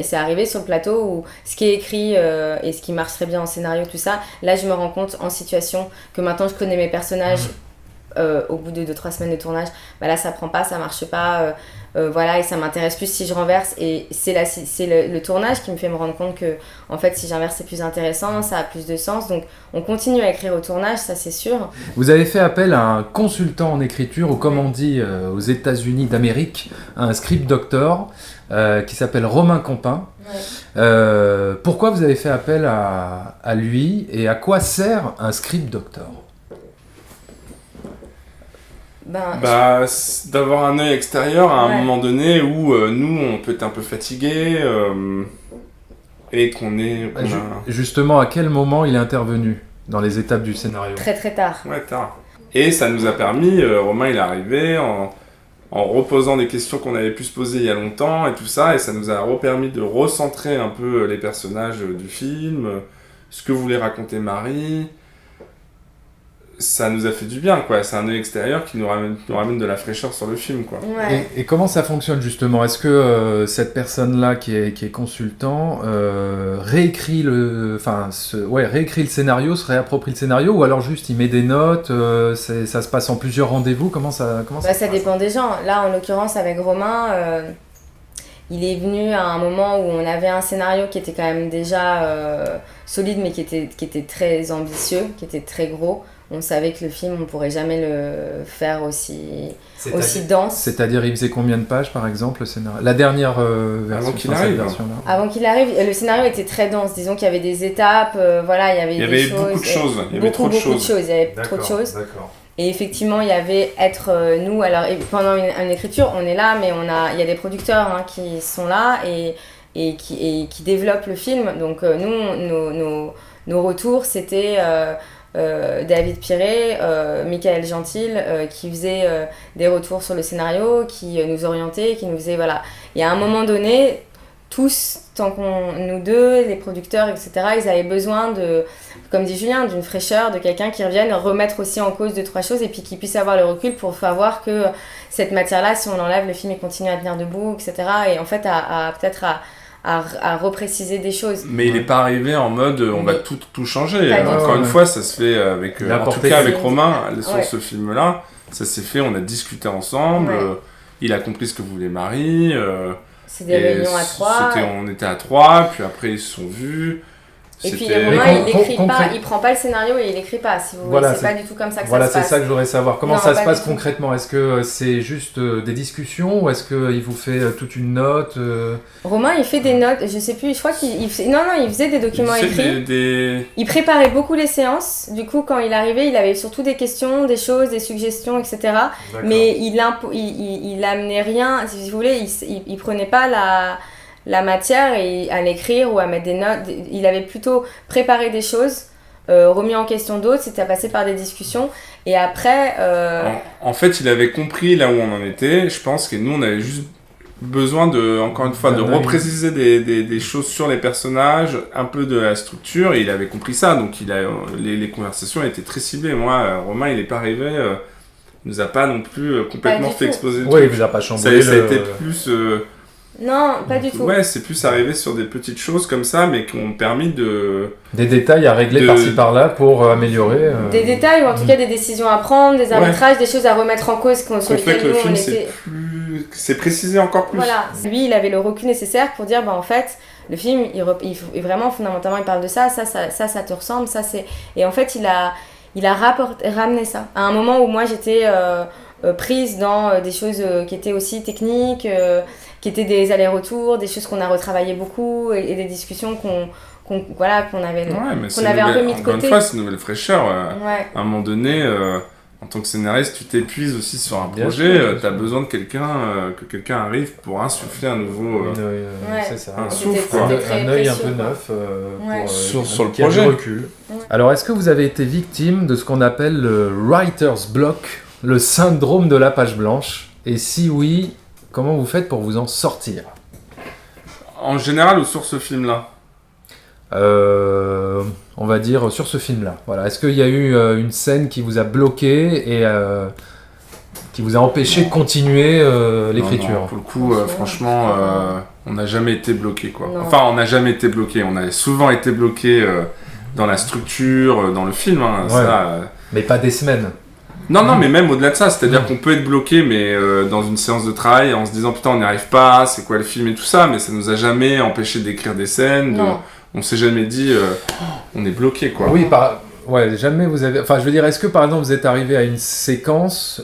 c'est arrivé sur le plateau où ce qui est écrit et ce qui marcherait bien en scénario, tout ça, là je me rends compte en situation que maintenant je connais mes personnages. Au bout de 2-3 semaines de tournage, là ça prend pas, ça marche pas, et ça m'intéresse plus si je renverse, et c'est le tournage qui me fait me rendre compte que en fait si j'inverse c'est plus intéressant, ça a plus de sens, donc on continue à écrire au tournage, ça c'est sûr. Vous avez fait appel à un consultant en écriture, ou comme on dit aux États-Unis d'Amérique, un script doctor qui s'appelle Romain Compin. Pourquoi vous avez fait appel à lui, et à quoi sert un script doctor? D'avoir un œil extérieur à un moment donné où nous on peut être un peu fatigué et Justement, à quel moment il est intervenu dans les étapes du scénario? Très très tard. Ouais, tard. Et ça nous a permis, Romain il est arrivé en reposant des questions qu'on avait pu se poser il y a longtemps et tout ça, et ça nous a permis de recentrer un peu les personnages du film, ce que voulait raconter Marie. Ça nous a fait du bien, quoi. C'est un œil extérieur qui nous ramène de la fraîcheur sur le film, quoi. Ouais. Et comment ça fonctionne justement? Est-ce que cette personne-là qui est consultant réécrit le scénario, se réapproprie le scénario, ou alors juste il met des notes, ça se passe en plusieurs rendez-vous? Comment ça Ça dépend des gens. Là, en l'occurrence, avec Romain, il est venu à un moment où on avait un scénario qui était quand même déjà solide, mais qui était très ambitieux, qui était très gros. On savait que le film, on ne pourrait jamais le faire aussi dense. C'est-à-dire, il faisait combien de pages, par exemple, le scénario? La dernière version, cette version-là. Avant qu'il arrive, le scénario était très dense. Disons qu'il y avait des étapes, il y avait beaucoup de choses. Il y avait trop de choses. Il y avait trop de choses. D'accord. Et effectivement, il y avait nous. Alors, pendant une écriture, on est là, mais il y a des producteurs qui sont là et qui développent le film. Donc, nous, nos retours, c'était... David Piré, Michael Gentil qui faisait des retours sur le scénario, qui nous orientait, qui nous faisait Et à un moment donné, tous, nous deux, les producteurs, etc., ils avaient besoin comme dit Julien, d'une fraîcheur, de quelqu'un qui revienne remettre aussi en cause 2-3 choses, et puis qui puisse avoir le recul pour savoir que cette matière-là, si on l'enlève, le film il continue à tenir debout, etc. Et en fait, peut-être à repréciser des choses. Mais il n'est pas arrivé en mode on va tout changer. Encore une fois, ça se fait en tout cas avec Romain, sur ce film-là, ça s'est fait, on a discuté ensemble, il a compris ce que voulait Marie. C'est des réunions à 3. On était à 3, puis après ils se sont vus. Et puis Romain, il prend pas le scénario et il écrit pas, si vous voulez, c'est pas du tout comme ça que ça se passe. Voilà, c'est ça que je voudrais savoir. Comment ça se passe concrètement? Est-ce que c'est juste des discussions, ou est-ce qu'il vous fait toute une note Romain, il fait des notes, je sais plus, je crois qu'il faisait des documents écrits. Il préparait beaucoup les séances, du coup quand il arrivait, il avait surtout des questions, des choses, des suggestions, etc. D'accord. Mais il amenait rien, si vous voulez, il prenait pas la matière à l'écrire ou à mettre des notes. Il avait plutôt préparé des choses, remis en question d'autres, c'était à passer par des discussions, et après... En fait, il avait compris là où on en était, je pense que nous on avait juste besoin de, encore une fois, de D'un œil. repréciser des choses sur les personnages, un peu de la structure, et il avait compris ça, donc les conversations étaient très ciblées. Moi, Romain, il n'est pas arrivé, il nous a pas non plus complètement Pas du fait tout. exploser le Oui, il truc. vous a pas Ça, chamboulé ça a été plus... Non, pas du tout. Ouais, c'est plus arrivé sur des petites choses comme ça, mais qui ont permis de... des détails à régler de- par-ci par-là pour améliorer. Des détails ou en tout cas des décisions à prendre, des arbitrages, des choses à remettre en cause sur Qu'on fait lesquelles que le nous on film, était... c'est précisé encore plus. Voilà, lui il avait le recul nécessaire pour dire bah en fait le film il vraiment fondamentalement il parle de ça te ressemble, ça c'est... Et en fait il a ramené ça. À un moment où moi j'étais prise dans des choses qui étaient aussi techniques, qui étaient des allers-retours, des choses qu'on a retravaillé beaucoup et des discussions qu'on avait, Ouais, mais qu'on avait un peu mis de encore côté. une fois, c'est une nouvelle fraîcheur. Ouais. À un moment donné, en tant que scénariste, tu t'épuises aussi sur un Bien projet. sûr, bien Tu as sûr. besoin de quelqu'un, que quelqu'un arrive pour insuffler un nouveau... Ouais. C'est ça. un C'était- souffle, quoi. c'était très Un œil un précieux, peu quoi. neuf Ouais. Sur le qui a du projet. recul. Alors, est-ce que vous avez été victime de ce qu'on appelle le writer's block, le syndrome de la page blanche? Et si oui, comment vous faites pour vous en sortir? En général, ou sur ce film-là? On va dire sur ce film-là. Voilà. Est-ce qu'il y a eu une scène qui vous a bloqué et qui vous a empêché de continuer l'écriture? Non, pour le coup, franchement, on n'a jamais été bloqué, quoi. Non. Enfin, on n'a jamais été bloqué. On a souvent été bloqué dans la structure, dans le film. Hein, Ouais. ça, Mais pas des semaines. Non, mais même au-delà de ça, c'est-à-dire qu'on peut être bloqué, mais dans une séance de travail, en se disant putain, on n'y arrive pas, c'est quoi le film et tout ça, mais ça nous a jamais empêché d'écrire des scènes. Non. On s'est jamais dit, on est bloqué, quoi. Oui, ouais, jamais vous avez. Enfin, je veux dire, est-ce que par exemple vous êtes arrivé à une séquence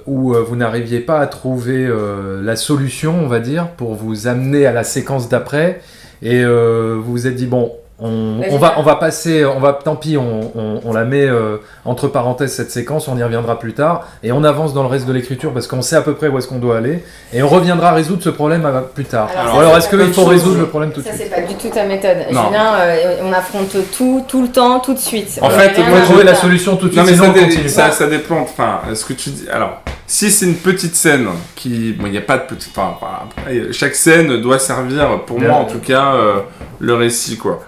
où vous n'arriviez pas à trouver la solution, on va dire, pour vous amener à la séquence d'après, et vous vous êtes dit bon, on va passer, tant pis, on la met entre parenthèses cette séquence, on y reviendra plus tard, et on avance dans le reste de l'écriture parce qu'on sait à peu près où est-ce qu'on doit aller, et on reviendra résoudre ce problème plus tard. Alors, Ou alors ça, est-ce c'est qu'il pas faut autre résoudre chose. le problème tout de Ça, suite? c'est pas du tout ta méthode. Non. Julien, on affronte tout le temps, tout de suite. En On fait, a rien Il faut à trouver la faire. solution tout de Non, suite, mais sinon on continue. ça dépend. Enfin, ce que tu dis. Alors, si c'est une petite scène qui. Bon, il n'y a pas de petite. Enfin, chaque scène doit servir, pour Bien. moi en tout cas, le récit, quoi.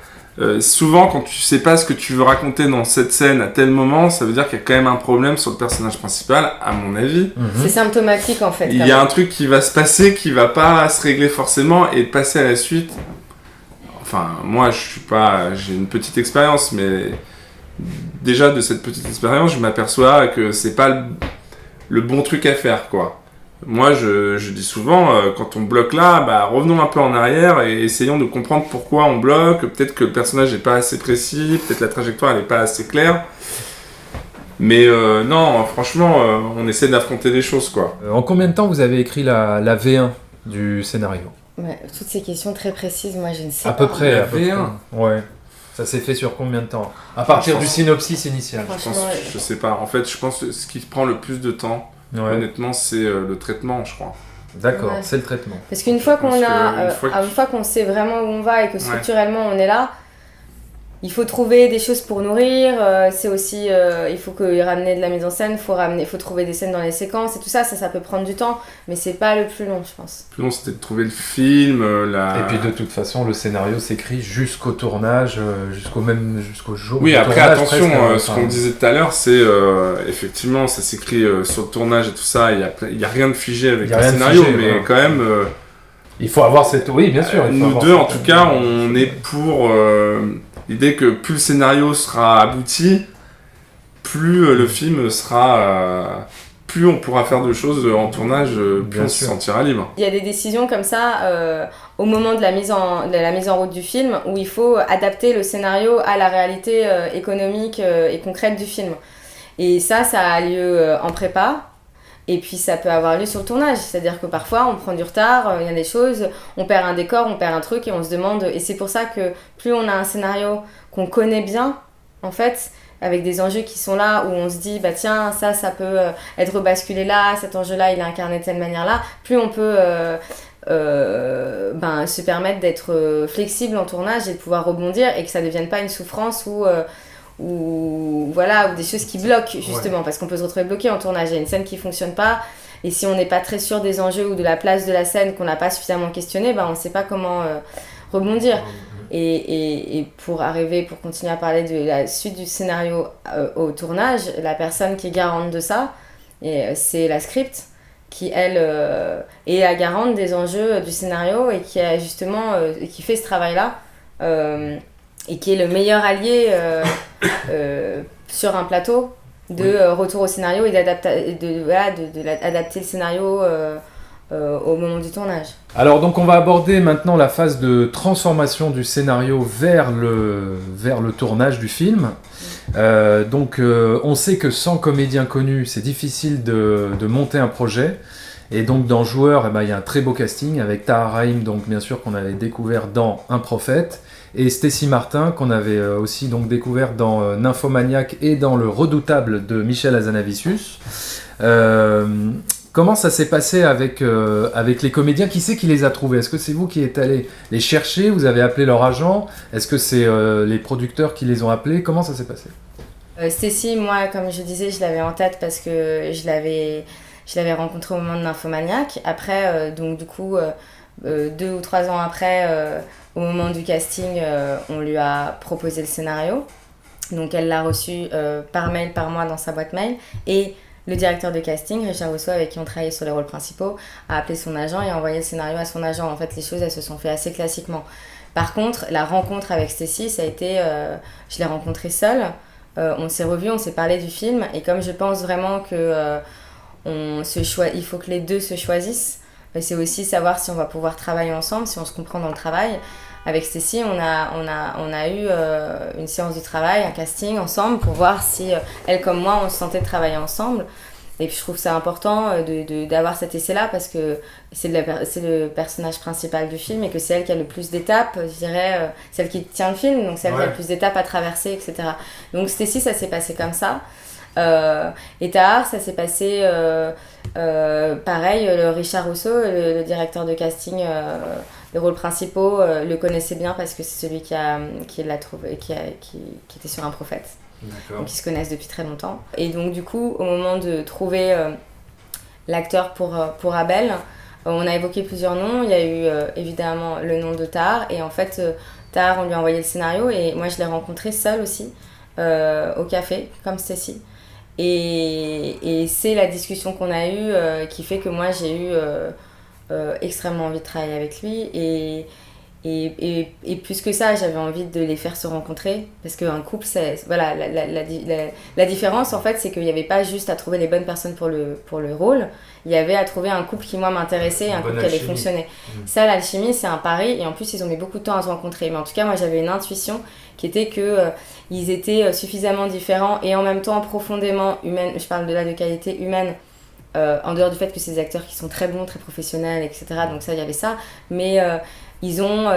Souvent, quand tu sais pas ce que tu veux raconter dans cette scène à tel moment, ça veut dire qu'il y a quand même un problème sur le personnage principal, à mon avis. Mhm. C'est symptomatique en fait. Il y a un truc qui va se passer qui va pas se régler forcément et de passer à la suite. Enfin, moi, je suis pas. J'ai une petite expérience, mais déjà de cette petite expérience, je m'aperçois que c'est pas le bon truc à faire, quoi. Moi, je dis souvent, quand on bloque là, bah, revenons un peu en arrière et essayons de comprendre pourquoi on bloque. Peut-être que le personnage n'est pas assez précis, peut-être la trajectoire n'est pas assez claire. Mais non, franchement, on essaie d'affronter les choses, quoi. En combien de temps vous avez écrit la V1 du scénario? Ouais, toutes ces questions très précises, moi je ne sais À pas. peu près. La à peu près. V1. Ouais. Ça s'est fait sur combien de temps? À partir Je du pense- synopsis initial. Je pense, Franchement, je sais pas. En fait, je pense que ce qui prend le plus de temps, Ouais. honnêtement, c'est le traitement, je crois. D'accord, Ouais. c'est le traitement. Parce qu'une fois pense qu'on que a, une fois que- qu'on sait vraiment où on va et que structurellement on est là, il faut trouver des choses pour nourrir. C'est aussi, il faut ramener de la mise en scène, il faut trouver des scènes dans les séquences et tout ça. Ça peut prendre du temps, mais c'est pas le plus long, je pense. Plus long, c'était de trouver le film, Et puis de toute façon, le scénario s'écrit jusqu'au tournage, jusqu'au jour Oui, du après, tournage, attention, presque, ce enfin, qu'on disait tout à l'heure, c'est effectivement, ça s'écrit sur le tournage et tout ça, il y a rien de figé avec Il y a le rien de scénario, figé, mais voilà. quand même, il faut avoir cette... Oui, bien sûr. il faut nous avoir deux, cette- en tout cas, on est pour l'idée que plus le scénario sera abouti, plus le film sera... plus on pourra faire de choses en tournage, plus Bien on se sûr. sentira libre. Il y a des décisions comme ça au moment de la mise en route du film où il faut adapter le scénario à la réalité économique et concrète du film. Et ça a lieu en prépa. Et puis ça peut avoir lieu sur le tournage, c'est-à-dire que parfois on prend du retard, il y a des choses, on perd un décor, on perd un truc et on se demande... Et c'est pour ça que plus on a un scénario qu'on connaît bien, en fait, avec des enjeux qui sont là, où on se dit, bah tiens, ça peut être rebasculé là, cet enjeu-là, il est incarné de cette manière-là, plus on peut se permettre d'être flexible en tournage et de pouvoir rebondir et que ça ne devienne pas une souffrance ou des choses qui bloquent justement, parce qu'on peut se retrouver bloqué en tournage. Il y a une scène qui fonctionne pas Et si on n'est pas très sûr des enjeux ou de la place de la scène qu'on n'a pas suffisamment questionné, on ne sait pas comment rebondir. Et pour continuer à parler de la suite du scénario au tournage, la personne qui est garante de ça, c'est la script, qui elle est la garante des enjeux du scénario et qui a justement qui fait ce travail-là et qui est le meilleur allié sur un plateau de retour au scénario et d'adapter le scénario au moment du tournage. Alors donc on va aborder maintenant la phase de transformation du scénario vers le tournage du film. On sait que sans comédien connu, c'est difficile de monter un projet. Et donc dans Joueur, il y a un très beau casting avec Tahar Rahim, donc bien sûr qu'on avait découvert dans Un prophète, et Stécie Martin qu'on avait aussi donc découvert dans Nymphomaniac et dans Le Redoutable de Michel Hazanavicius. Comment ça s'est passé avec les comédiens? Qui c'est qui les a trouvés? Est-ce que c'est vous qui êtes allé les chercher? Vous avez appelé leur agent? Est-ce que c'est les producteurs qui les ont appelés? Comment ça s'est passé? Stécie, moi, comme je disais, je l'avais en tête parce que je l'avais rencontrée au moment de Nymphomaniac. Après, 2 ou 3 ans après, au moment du casting, on lui a proposé le scénario. Donc elle l'a reçu par mail, par mois dans sa boîte mail. Et le directeur de casting, Richard Rousseau, avec qui on travaillait sur les rôles principaux, a appelé son agent et a envoyé le scénario à son agent. En fait, les choses, elles se sont faites assez classiquement. Par contre, la rencontre avec Stécie, ça a été... je l'ai rencontrée seule. On s'est revus, on s'est parlé du film. Et comme je pense vraiment que il faut que les deux se choisissent, c'est aussi savoir si on va pouvoir travailler ensemble, si on se comprend dans le travail. Avec Stécie, on a eu une séance de travail, un casting ensemble pour voir si elle comme moi, on se sentait de travailler ensemble. Et puis je trouve ça important d'avoir cet essai-là parce que c'est le personnage principal du film et que c'est elle qui a le plus d'étapes, je dirais, celle qui tient le film, donc celle qui a le plus d'étapes à traverser, etc. Donc Stécie, ça s'est passé comme ça. Et Tahar, ça s'est passé pareil, le Richard Rousseau, le directeur de casting, les rôles principaux, le connaissait bien parce que c'est celui qui l'a trouvé, qui était sur Un prophète. D'accord. Donc ils se connaissent depuis très longtemps. Et donc du coup, au moment de trouver l'acteur pour Abel, on a évoqué plusieurs noms. Il y a eu évidemment le nom de Tahar. Et en fait, Tahar, on lui a envoyé le scénario et moi je l'ai rencontré seule aussi, au café, comme Stécie. Et c'est la discussion qu'on a eue qui fait que moi j'ai eu extrêmement envie de travailler avec lui. Et plus que ça, j'avais envie de les faire se rencontrer parce qu'un couple, c'est voilà, la différence en fait, c'est qu'il n'y avait pas juste à trouver les bonnes personnes pour le rôle, il y avait à trouver un couple qui moi m'intéressait, un couple qui allait fonctionner. Ça, l'alchimie, c'est un pari et en plus ils ont mis beaucoup de temps à se rencontrer. Mais en tout cas, moi j'avais une intuition qui était que ils étaient suffisamment différents et en même temps profondément humaines. Je parle de là de qualité humaine. En dehors du fait que c'est des acteurs qui sont très bons, très professionnels, etc. Donc ça, il y avait ça. Mais ils ont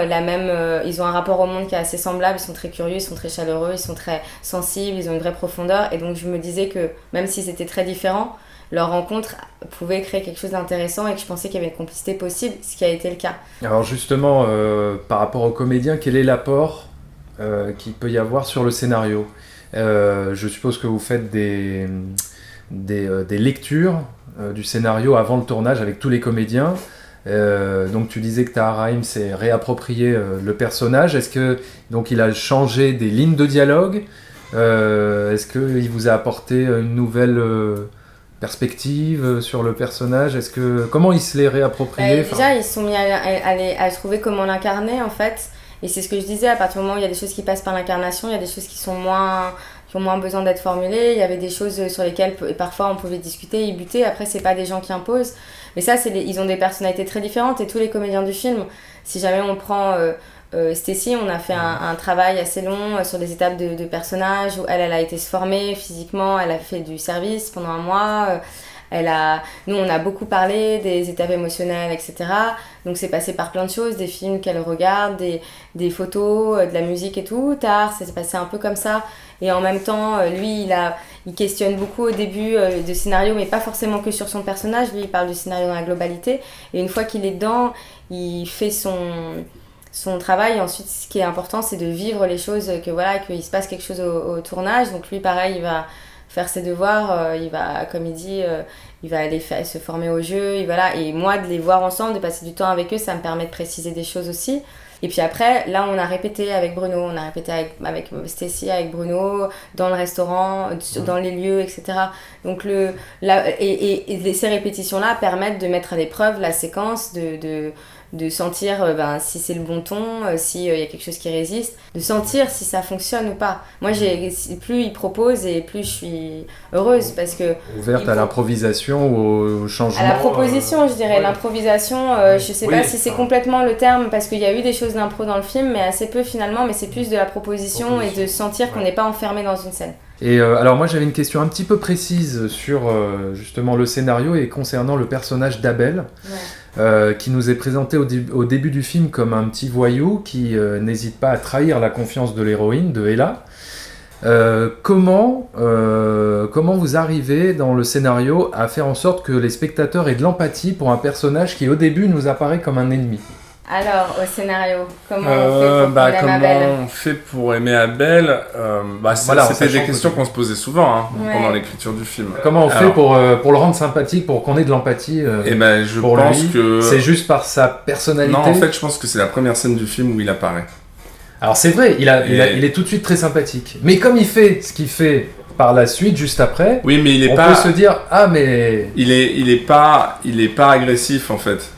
ils ont un rapport au monde qui est assez semblable. Ils sont très curieux, ils sont très chaleureux, ils sont très sensibles, ils ont une vraie profondeur. Et donc je me disais que même s'ils étaient très différents, leur rencontre pouvait créer quelque chose d'intéressant et que je pensais qu'il y avait une complicité possible, ce qui a été le cas. Alors justement, par rapport aux comédiens, quel est l'apport qu'il peut y avoir sur le scénario? Je suppose que vous faites des lectures du scénario avant le tournage avec tous les comédiens. Donc tu disais que Tahar Rahim s'est réapproprié le personnage. Est-ce que donc il a changé des lignes de dialogue? Est-ce qu'il vous a apporté une nouvelle perspective sur le personnage? Comment il se l'est réapproprié? Déjà, ils se sont mis à trouver comment l'incarner en fait. Et c'est ce que je disais, à partir du moment où il y a des choses qui passent par l'incarnation, il y a des choses qui ont moins besoin d'être formulées, il y avait des choses sur lesquelles parfois on pouvait discuter, y buter. Après, c'est pas des gens qui imposent. Mais ça, ils ont des personnalités très différentes et tous les comédiens du film, si jamais on prend Stécie, on a fait un travail assez long sur des étapes de personnages où elle a été se former physiquement, elle a fait du service pendant un mois. Nous, on a beaucoup parlé des étapes émotionnelles, etc. Donc, c'est passé par plein de choses, des films qu'elle regarde, des photos, de la musique et tout. Tard, ça s'est passé un peu comme ça. Et en même temps, lui, il questionne beaucoup au début de scénario, mais pas forcément que sur son personnage. Lui, il parle du scénario dans la globalité. Et une fois qu'il est dedans, il fait son travail. Et ensuite, ce qui est important, c'est de vivre les choses, qu'il se passe quelque chose au tournage. Donc, lui, pareil, il va faire ses devoirs, il va, comme il dit, il va aller se former au jeu, et moi de les voir ensemble, de passer du temps avec eux, ça me permet de préciser des choses aussi. Et puis après, là, on a répété avec Bruno, on a répété avec Stécie, avec Bruno, dans le restaurant, dans les lieux, etc. Donc, ces répétitions-là permettent de mettre à l'épreuve la séquence, de sentir si c'est le bon ton, s'il y a quelque chose qui résiste, de sentir si ça fonctionne ou pas. Moi, plus il propose et plus je suis heureuse parce que... Ouverte à l'improvisation ou au changement. À la proposition, je dirais. Ouais. L'improvisation, je sais pas si c'est complètement le terme parce qu'il y a eu des choses d'impro dans le film, mais assez peu finalement, mais c'est plus de la proposition et de sentir qu'on n'est pas enfermé dans une scène. Et alors moi j'avais une question un petit peu précise sur justement le scénario et concernant le personnage d'Abel, qui nous est présenté au début du film comme un petit voyou qui n'hésite pas à trahir la confiance de l'héroïne, de Ella. Comment vous arrivez dans le scénario à faire en sorte que les spectateurs aient de l'empathie pour un personnage qui au début nous apparaît comme un ennemi ? Alors, au scénario, comment on fait pour aimer Abel ? C'était des questions qu'on se posait souvent pendant l'écriture du film. Comment on fait pour le rendre sympathique, pour qu'on ait de l'empathie je pense que... C'est juste par sa personnalité ? Non, en fait, je pense que c'est la première scène du film où il apparaît. Alors c'est vrai, il est tout de suite très sympathique. Mais comme il fait ce qu'il fait par la suite, juste après, oui, mais on peut se dire « Ah, mais... » Il est pas agressif, en fait.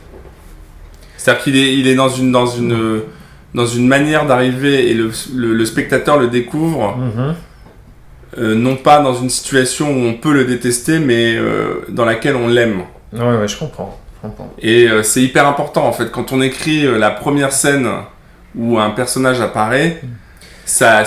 C'est-à-dire qu'il est dans une manière d'arriver et le spectateur le découvre, non pas dans une situation où on peut le détester, mais dans laquelle on l'aime. Ouais, je comprends. Et c'est hyper important en fait, quand on écrit la première scène où un personnage apparaît, ça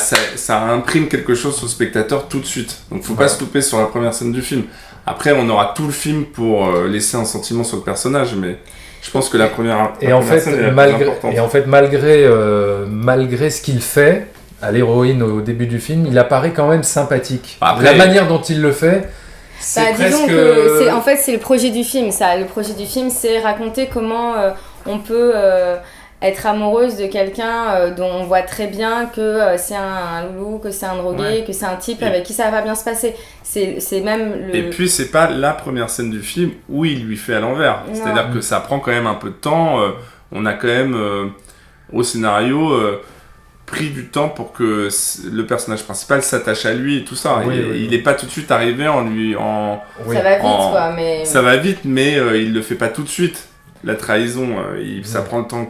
imprime quelque chose sur le spectateur tout de suite. Donc faut pas se louper sur la première scène du film. Après on aura tout le film pour laisser un sentiment sur le personnage, mais... Je pense que la première scène est la plus importante. Et en fait, malgré ce qu'il fait à l'héroïne au début du film, il apparaît quand même sympathique. La manière dont il le fait, c'est presque... Disons que c'est le projet du film, ça. Le projet du film, c'est raconter comment on peut être amoureuse de quelqu'un dont on voit très bien que c'est un loulou, que c'est un drogué, que c'est un type avec qui ça va bien se passer. C'est même le... Et puis c'est pas la première scène du film où il lui fait à l'envers. Non. C'est-à-dire que ça prend quand même un peu de temps. On a quand même au scénario pris du temps pour que le personnage principal s'attache à lui et tout ça. Il est pas tout de suite arrivé ça va vite quoi, mais... Ça va vite, mais il le fait pas tout de suite. La trahison, ça prend le temps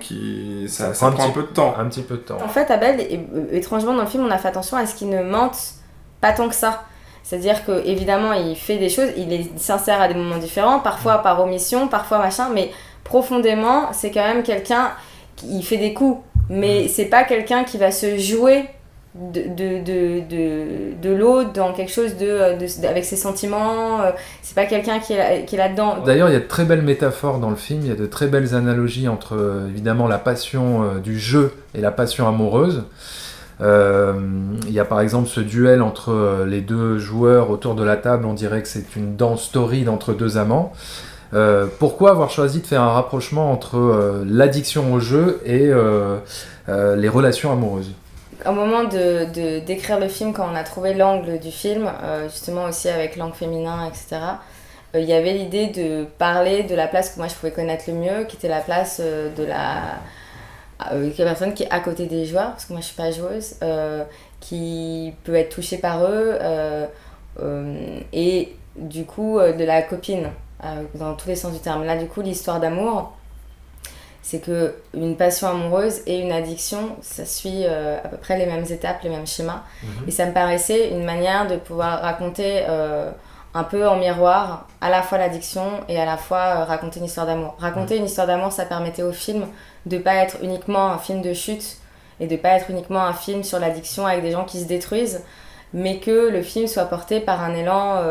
ça prend un peu de temps. Un petit peu de temps. En fait, Abel, étrangement dans le film, on a fait attention à ce qu'il ne mente pas tant que ça. C'est-à-dire qu'évidemment, il fait des choses, il est sincère à des moments différents, parfois par omission, parfois machin, mais profondément, c'est quand même quelqu'un qui fait des coups. Mais c'est pas quelqu'un qui va se jouer de l'autre dans quelque chose avec ses sentiments, c'est pas quelqu'un qui est là-dedans. D'ailleurs il y a de très belles métaphores dans le film, il y a de très belles analogies entre évidemment la passion du jeu et la passion amoureuse. Il y a par exemple ce duel entre les deux joueurs autour de la table, on dirait que c'est une danse torride entre deux amants. Pourquoi avoir choisi de faire un rapprochement entre l'addiction au jeu et les relations amoureuses ? Au moment d'écrire le film, quand on a trouvé l'angle du film, justement aussi avec l'angle féminin, etc., il y avait l'idée de parler de la place que moi je pouvais connaître le mieux, qui était la place de la personne qui est à côté des joueurs, parce que moi je suis pas joueuse, qui peut être touchée par eux, et du coup de la copine, dans tous les sens du terme. Là du coup l'histoire d'amour, c'est qu'une passion amoureuse et une addiction, ça suit à peu près les mêmes étapes, les mêmes schémas. Et ça me paraissait une manière de pouvoir raconter un peu en miroir à la fois l'addiction et à la fois raconter une histoire d'amour. Raconter une histoire d'amour, ça permettait au film de ne pas être uniquement un film de chute et de ne pas être uniquement un film sur l'addiction avec des gens qui se détruisent, mais que le film soit porté par un élan...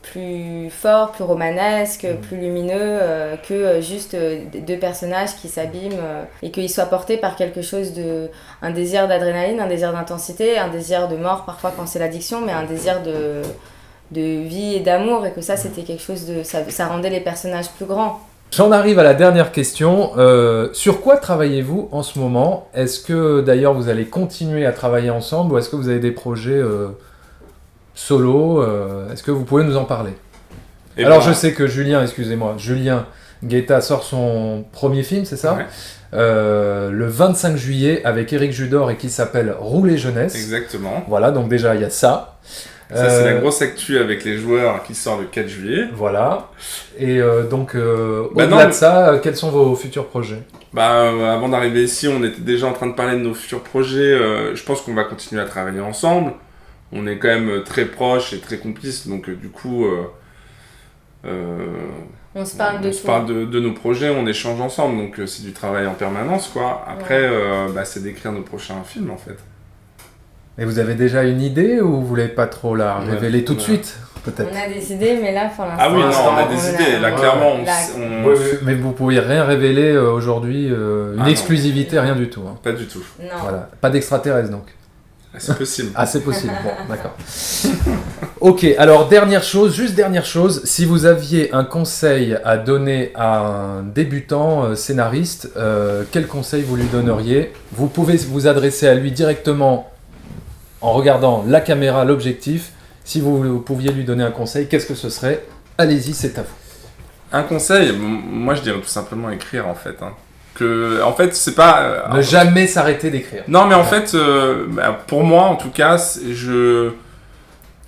plus fort, plus romanesque, plus lumineux que juste deux personnages qui s'abîment et qu'ils soient portés par quelque chose un désir d'adrénaline, un désir d'intensité, un désir de mort parfois quand c'est l'addiction, mais un désir de vie et d'amour, et que ça c'était quelque chose ça rendait les personnages plus grands. J'en arrive à la dernière question. Sur quoi travaillez-vous en ce moment ? Est-ce que d'ailleurs vous allez continuer à travailler ensemble ou est-ce que vous avez des projets solo. Est-ce que vous pouvez nous en parler? Et Alors ben, je sais que Julien Guetta sort son premier film, c'est ça? Ouais. Le 25 juillet avec Éric Judor et qui s'appelle Rouler Jeunesse. Exactement. Voilà, donc déjà il y a ça. Ça, c'est la grosse actu avec les joueurs qui sort le 4 juillet. Voilà. Et donc, Bah au-delà non, de ça, quels sont vos futurs projets? Avant d'arriver ici, on était déjà en train de parler de nos futurs projets. Je pense qu'on va continuer à travailler ensemble. On est quand même très proches et très complices, donc du coup, On se parle de on tout. se parle de nos projets, on échange ensemble, donc c'est du travail en permanence, quoi. Après, c'est d'écrire nos prochains films, en fait. Et vous avez déjà une idée ou vous voulez pas trop la Ouais, révéler tout de ouais. suite, peut-être? On a des idées, mais là, pour l'instant... Ah oui, non, on a on des a- idées. Là, ouais, clairement, là, on... Oui, oui, mais vous pouvez rien révéler aujourd'hui, une non. exclusivité, rien du tout. Hein. Pas du tout. Non. Voilà. Pas d'extraterrestres donc. C'est possible. Ah, c'est possible. Bon, d'accord. Ok, alors dernière chose, si vous aviez un conseil à donner à un débutant scénariste, quel conseil vous lui donneriez? Vous pouvez vous adresser à lui directement en regardant la caméra, l'objectif. Si vous pouviez lui donner un conseil, qu'est-ce que ce serait? Allez-y, c'est à vous. Un conseil, moi je dirais tout simplement écrire, en fait. Hein. En fait, c'est pas... Ne jamais s'arrêter d'écrire. Non, mais en fait, pour moi, en tout cas,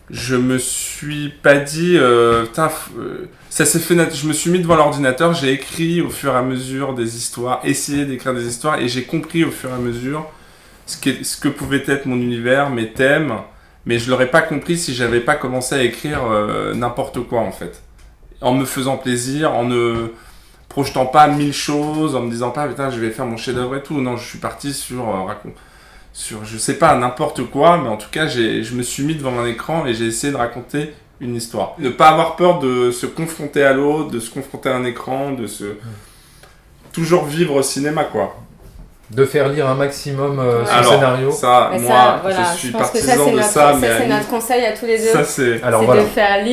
je me suis pas dit, ça s'est fait. Je me suis mis devant l'ordinateur, j'ai écrit au fur et à mesure des histoires, essayé d'écrire des histoires, et j'ai compris au fur et à mesure ce que pouvait être mon univers, mes thèmes, mais je l'aurais pas compris si j'avais pas commencé à écrire n'importe quoi, en fait, en me faisant plaisir, en ne projetant pas 1000 choses, en me disant pas putain je vais faire mon chef-d'œuvre et tout. Non, je suis parti sur je sais pas n'importe quoi, mais en tout cas je me suis mis devant un écran et j'ai essayé de raconter une histoire. Ne pas avoir peur de se confronter à l'autre, de se confronter à un écran, toujours vivre au cinéma, quoi. De faire lire un maximum ce Alors, scénario. Ça, Mais moi, ça, voilà, je suis pense que partisan c'est de notre, ça, mais c'est Annie, notre conseil à tous les deux. ça c'est Alors c'est voilà. de faire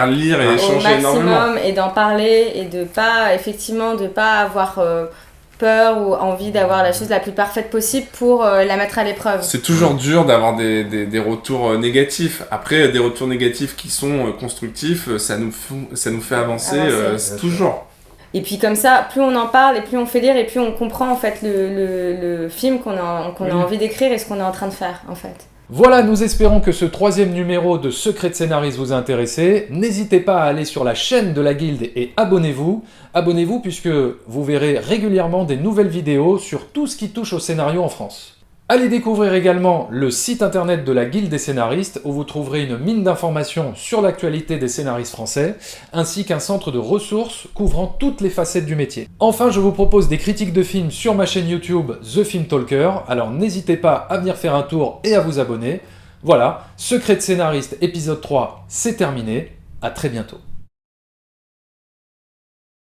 lire et au échanger énormément. maximum et d'en parler et de pas avoir peur ou envie d'avoir la chose la plus parfaite possible pour la mettre à l'épreuve. C'est toujours dur d'avoir des retours négatifs. Après, des retours négatifs qui sont constructifs, ça nous fait avancer, Avancer. toujours. Et puis comme ça, plus on en parle et plus on fait lire et plus on comprend en fait le film qu'on a envie d'écrire et ce qu'on est en train de faire en fait. Voilà, nous espérons que ce 3e numéro de Secret de Scénariste vous a intéressé. N'hésitez pas à aller sur la chaîne de la Guilde et abonnez-vous. Abonnez-vous puisque vous verrez régulièrement des nouvelles vidéos sur tout ce qui touche au scénario en France. Allez découvrir également le site internet de la Guilde des scénaristes où vous trouverez une mine d'informations sur l'actualité des scénaristes français, ainsi qu'un centre de ressources couvrant toutes les facettes du métier. Enfin, je vous propose des critiques de films sur ma chaîne YouTube The Film Talker, alors n'hésitez pas à venir faire un tour et à vous abonner. Voilà, Secret de scénariste épisode 3, c'est terminé, à très bientôt.